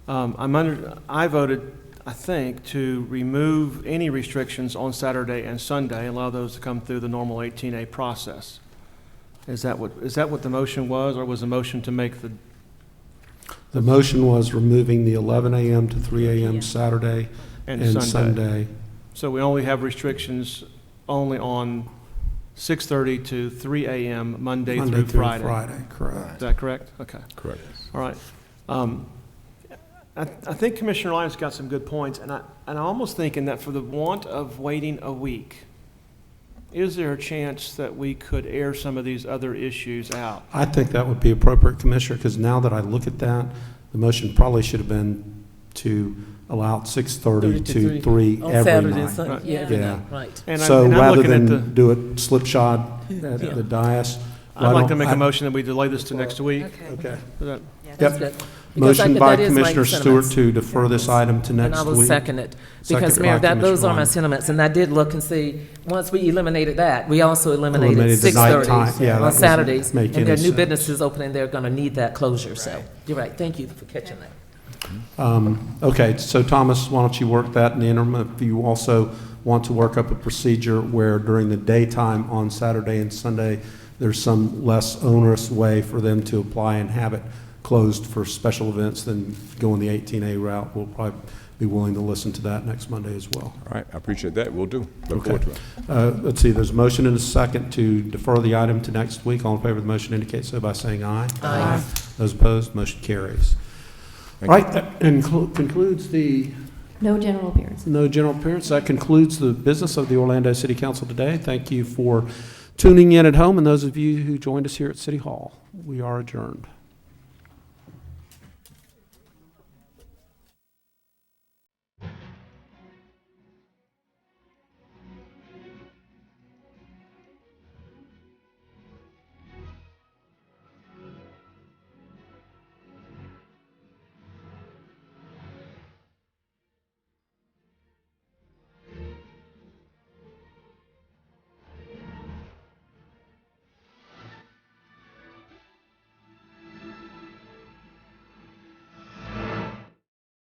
I voted, I think, to remove any restrictions on Saturday and Sunday, allow those to come through the normal 18A process. Is that what the motion was, or was the motion to make the? The motion was removing the 11 a.m. to 3 a.m. Saturday and Sunday. So we only have restrictions only on 6:30 to 3 a.m. Monday through Friday. Correct. Is that correct? Okay. Correct. All right. I think Commissioner Lyons got some good points, and I'm almost thinking that for the want of waiting a week, is there a chance that we could air some of these other issues out? I think that would be appropriate, Commissioner, because now that I look at that, the motion probably should have been to allow 6:30 to 3 on every Saturday night. and Sunday. Yeah, every night, right. So rather looking at than do it slipshod at the dais, I'd like to make a motion that we delay this to next week. Okay. That- That's good. Motion by that is my Commissioner Stewart sentiments. to defer this item to next week. And I will second it. Because, Seconded Mayor, by those Commissioner are my Lyons. sentiments. And I did look and see, once we eliminated that, we also eliminated Eliminated the 6:30 nighttime. Yeah, that on doesn't Saturdays. make And there are any new sense. businesses opening, they're going to need that closure. So, you're right. Thank you for catching that. Okay, so Thomas, why don't you work that in the interim? If you also want to work up a procedure where during the daytime on Saturday and Sunday, there's some less onerous way for them to apply and have it closed for special events than going the 18A route. We'll probably be willing to listen to that next Monday as well. All right, I appreciate that. We'll do. Look Okay. forward to it. Let's see, there's a motion and a second to defer the item to next week. All in favor of the motion indicate so by saying aye. Aye. Those opposed, motion carries. All right, that concludes the No general appearance. no general appearance. That concludes the business of the Orlando City Council today. Thank you for tuning in at home and those of you who joined us here at City Hall. We are adjourned.